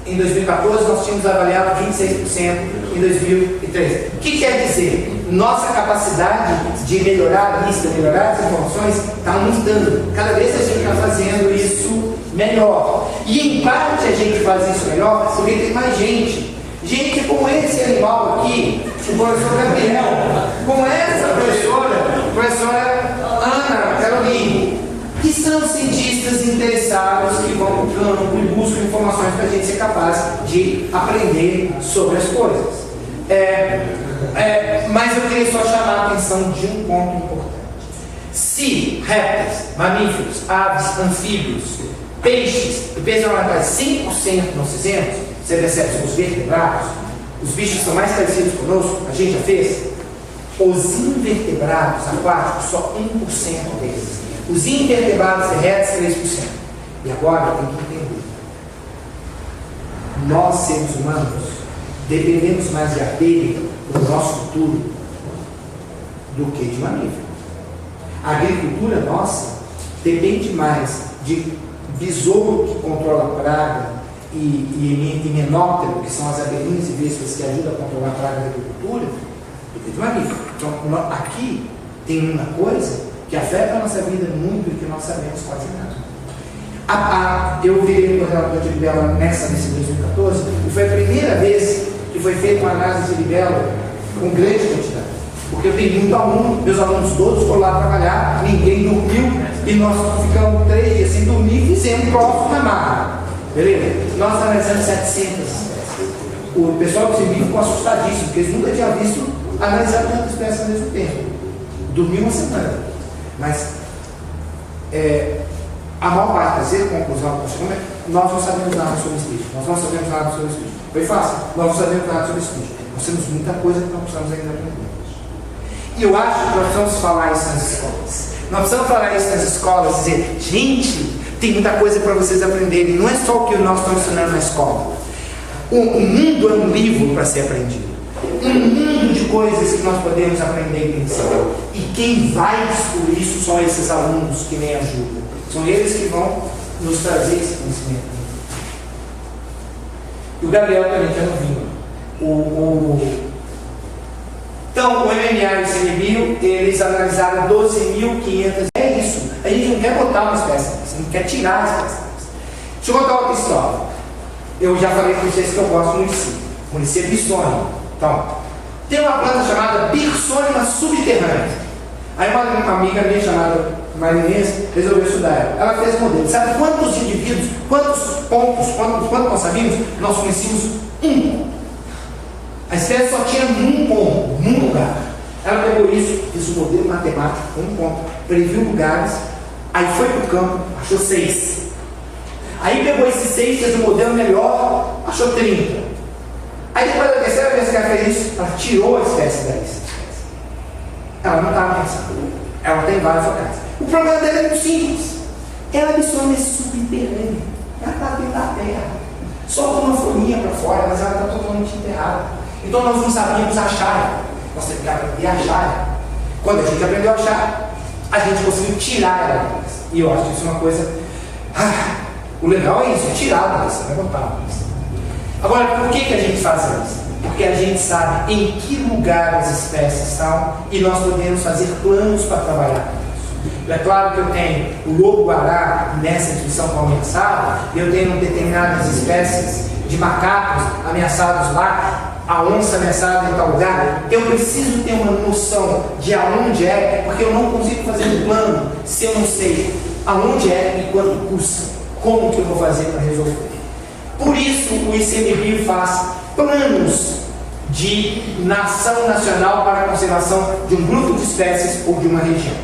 em 2014, nós tínhamos avaliado 26% em 2013. O que quer dizer? Nossa capacidade de melhorar a lista, melhorar as informações, está aumentando. Cada vez a gente está fazendo isso melhor. E em parte a gente faz isso melhor porque tem mais gente. Gente como esse animal aqui, o professor Gabriel, como essa professora Ana Caroline, que são cientistas interessados que vão para o campo e buscam informações para a gente ser capaz de aprender sobre as coisas. Mas eu queria só chamar a atenção de um ponto importante. Se répteis, mamíferos, aves, anfíbios, peixes, e peixes ornamentais 5% não fizemos, você percebe que os vertebrados, os bichos que são mais parecidos conosco, a gente já fez, os invertebrados aquáticos, só 1% deles. Os invertebrados terrestres, 3%. E agora tem que entender. Nós, seres humanos, dependemos mais de abelha para o nosso futuro do que de mamífero. A agricultura nossa depende mais de besouro que controla a praga e menóptero, que são as abelhinhas e vespas que ajudam a controlar a praga da agricultura, do que de mamífero. Então, aqui tem uma coisa que afeta a nossa vida muito e que nós sabemos quase nada. Eu virei coordenador de libélula nesse 2014 e foi a primeira vez que foi feita uma análise de libélula com grande quantidade. Porque eu tenho muito aluno, meus alunos todos foram lá trabalhar, ninguém dormiu e nós ficamos 3 dias sem dormir e fizemos prova na marra. Beleza? Nós analisamos 700 espécies. O pessoal do CIVI ficou assustadíssimo, porque eles nunca tinham visto analisar tantas espécies ao mesmo tempo. Dormiu uma semana. Mas a maior parte das vezes, conclusão, nós não sabemos nada sobre esse bicho. Nós não sabemos nada sobre esse bicho. Foi fácil. Nós não sabemos nada sobre esse bicho. Nós temos muita coisa que nós precisamos ainda aprender. E eu acho que nós precisamos falar isso nas escolas. Nós precisamos falar isso nas escolas, dizer, gente, tem muita coisa para vocês aprenderem. Não é só o que nós estamos ensinando na escola. O mundo é um livro para ser aprendido. Um mundo de coisas que nós podemos aprender e pensar. E quem vai descobrir isso são esses alunos que me ajudam. São eles que vão nos trazer esse conhecimento. E o Gabriel também já não viu. Então, o MMA e o CNBio, eles analisaram 12.500. É isso. A gente não quer botar uma espécie, a gente quer tirar a espécie. Deixa eu contar outra história. Eu já falei para vocês que eu gosto muito de Muricy Bissônia. Então, tem uma planta chamada Birsônia subterrânea. Aí uma amiga minha chamada Marinês resolveu estudar ela. Ela fez um modelo. Sabe quantos indivíduos, quantos pontos, quanto nós sabíamos? Nós conhecíamos um. A espécie só tinha um ponto, num lugar. Ela pegou isso, fez um modelo matemático, um ponto, previu lugares, aí foi para o campo, achou 6. Aí pegou esses 6, fez um modelo melhor, achou 30. Aí depois da terceira vez que ela fez isso, ela tirou a espécie da lista. Ela não estava pensando. Ela tem vários locais. O problema dela é muito simples. Ela absorve subterrânea. Ela está dentro da terra. Solta uma folhinha para fora, mas ela está totalmente enterrada. Então nós não sabíamos achar ela. Nós temos que aprender a achar ela. Quando a gente aprendeu a achar, a gente conseguiu tirar ela. E eu acho que isso é uma coisa. O legal é isso, é tirar a lista, não é botar a lista. Agora, por que a gente faz isso? Porque a gente sabe em que lugar as espécies estão e nós podemos fazer planos para trabalhar com isso. É claro que eu tenho o lobo-guará nessa instituição como ameaçado, eu tenho determinadas espécies de macacos ameaçados lá, a onça ameaçada em tal lugar. Eu preciso ter uma noção de aonde é, porque eu não consigo fazer um plano se eu não sei aonde é e quanto custa, como que eu vou fazer para resolver. Por isso o ICMBio faz planos de nação nacional para a conservação de um grupo de espécies ou de uma região.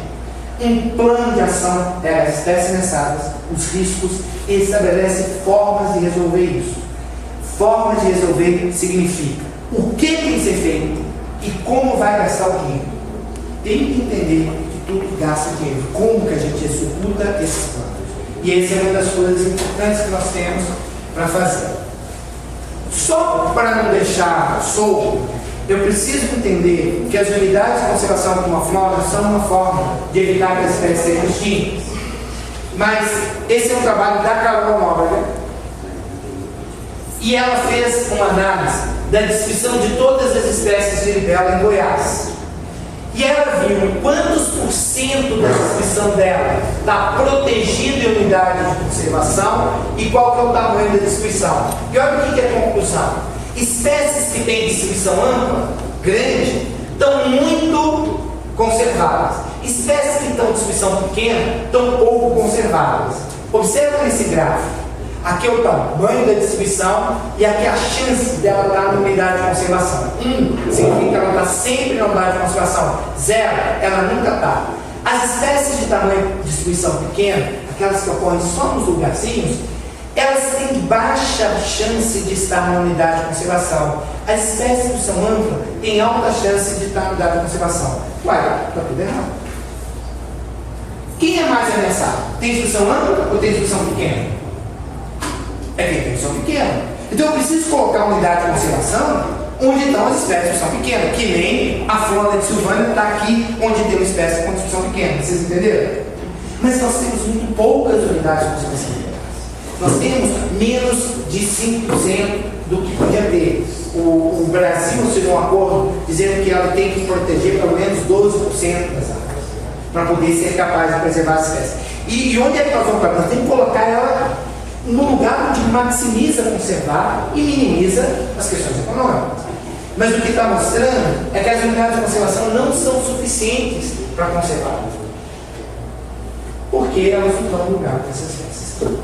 Um plano de ação das espécies ameaçadas, os riscos, e estabelece formas de resolver isso. Formas de resolver significa o que tem que ser feito e como vai gastar o dinheiro. Tem que entender que tudo gasta dinheiro, como que a gente executa esses planos. E essa é uma das coisas importantes que nós temos para fazer. Só para não deixar solto, eu preciso entender que as unidades de conservação de uma flora são uma forma de evitar que as espécies sejam extintas. Mas esse é um trabalho da Carol Nóbrega e ela fez uma análise da descrição de todas as espécies de libelo em Goiás. E ela viu quantos por cento da descrição dela está protegido em unidade de conservação e qual que é o tamanho da descrição. E olha o que é a conclusão. Espécies que têm distribuição ampla, grande, estão muito conservadas. Espécies que estão em distribuição pequena, estão pouco conservadas. Observa nesse gráfico. Aqui é o tamanho da distribuição e aqui a chance dela estar na unidade de conservação. 1 significa que ela está sempre na unidade de conservação. 0, ela nunca está. As espécies de tamanho de distribuição pequena, aquelas que ocorrem só nos lugarzinhos, elas têm baixa chance de estar na unidade de conservação. As espécies de distribuição ampla têm alta chance de estar na unidade de conservação. Uai, está tudo errado. Quem é mais ameaçado? Tem distribuição ampla ou tem distribuição pequena? É quem tem distribuição pequena. Então eu preciso colocar uma unidade de conservação onde estão as espécies que são pequenas, que nem a flora de Silvânia está aqui, onde tem uma espécie com distribuição pequena. Vocês entenderam? Mas nós temos muito poucas unidades de conservação. Nós temos menos de 5% do que podia ter. O Brasil assinou um acordo dizendo que ela tem que proteger pelo menos 12% das áreas para poder ser capaz de preservar as espécies. E onde é que nós vamos para? Nós temos que colocar ela no lugar onde maximiza conservar e minimiza as questões econômicas. Mas o que está mostrando é que as unidades de conservação não são suficientes para conservar. Porque elas não estão no lugar dessas espécies.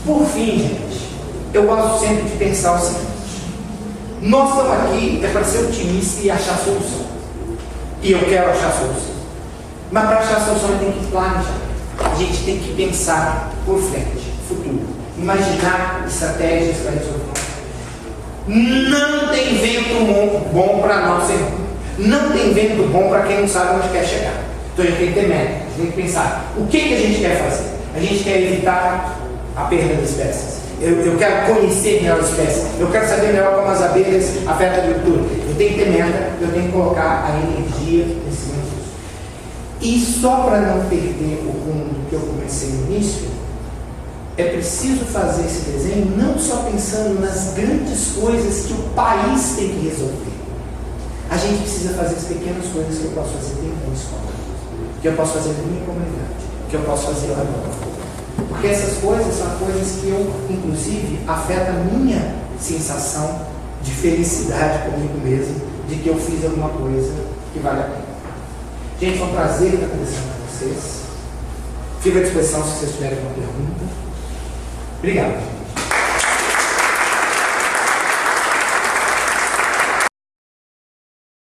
Por fim, gente, eu gosto sempre de pensar o seguinte: nós estamos aqui para ser otimistas e achar solução. E eu quero achar solução. Mas para achar solução a gente tem que planejar. A gente tem que pensar por frente, futuro. Imaginar estratégias para resolver. Não tem vento bom para nós, Senhor. Não tem vento bom para quem não sabe onde quer chegar. Então a gente tem que ter meta, a gente tem que pensar o que a gente quer fazer. A gente quer evitar a perda das espécies. Eu quero conhecer melhor as espécies. Eu quero saber melhor como as abelhas afetam a agricultura. Eu tenho que ter meta, eu tenho que colocar a energia em cima disso. E só para não perder o rumo que eu comecei no início, é preciso fazer esse desenho não só pensando nas grandes coisas que o país tem que resolver. A gente precisa fazer as pequenas coisas que eu posso fazer dentro da escola, que eu posso fazer na minha comunidade, que eu posso fazer lá fora. Porque essas coisas são coisas que eu, inclusive, afetam a minha sensação de felicidade comigo mesmo, de que eu fiz alguma coisa que vale a pena. Gente, foi um prazer estar conversando com vocês. Fico à disposição se vocês tiverem alguma pergunta. Obrigado.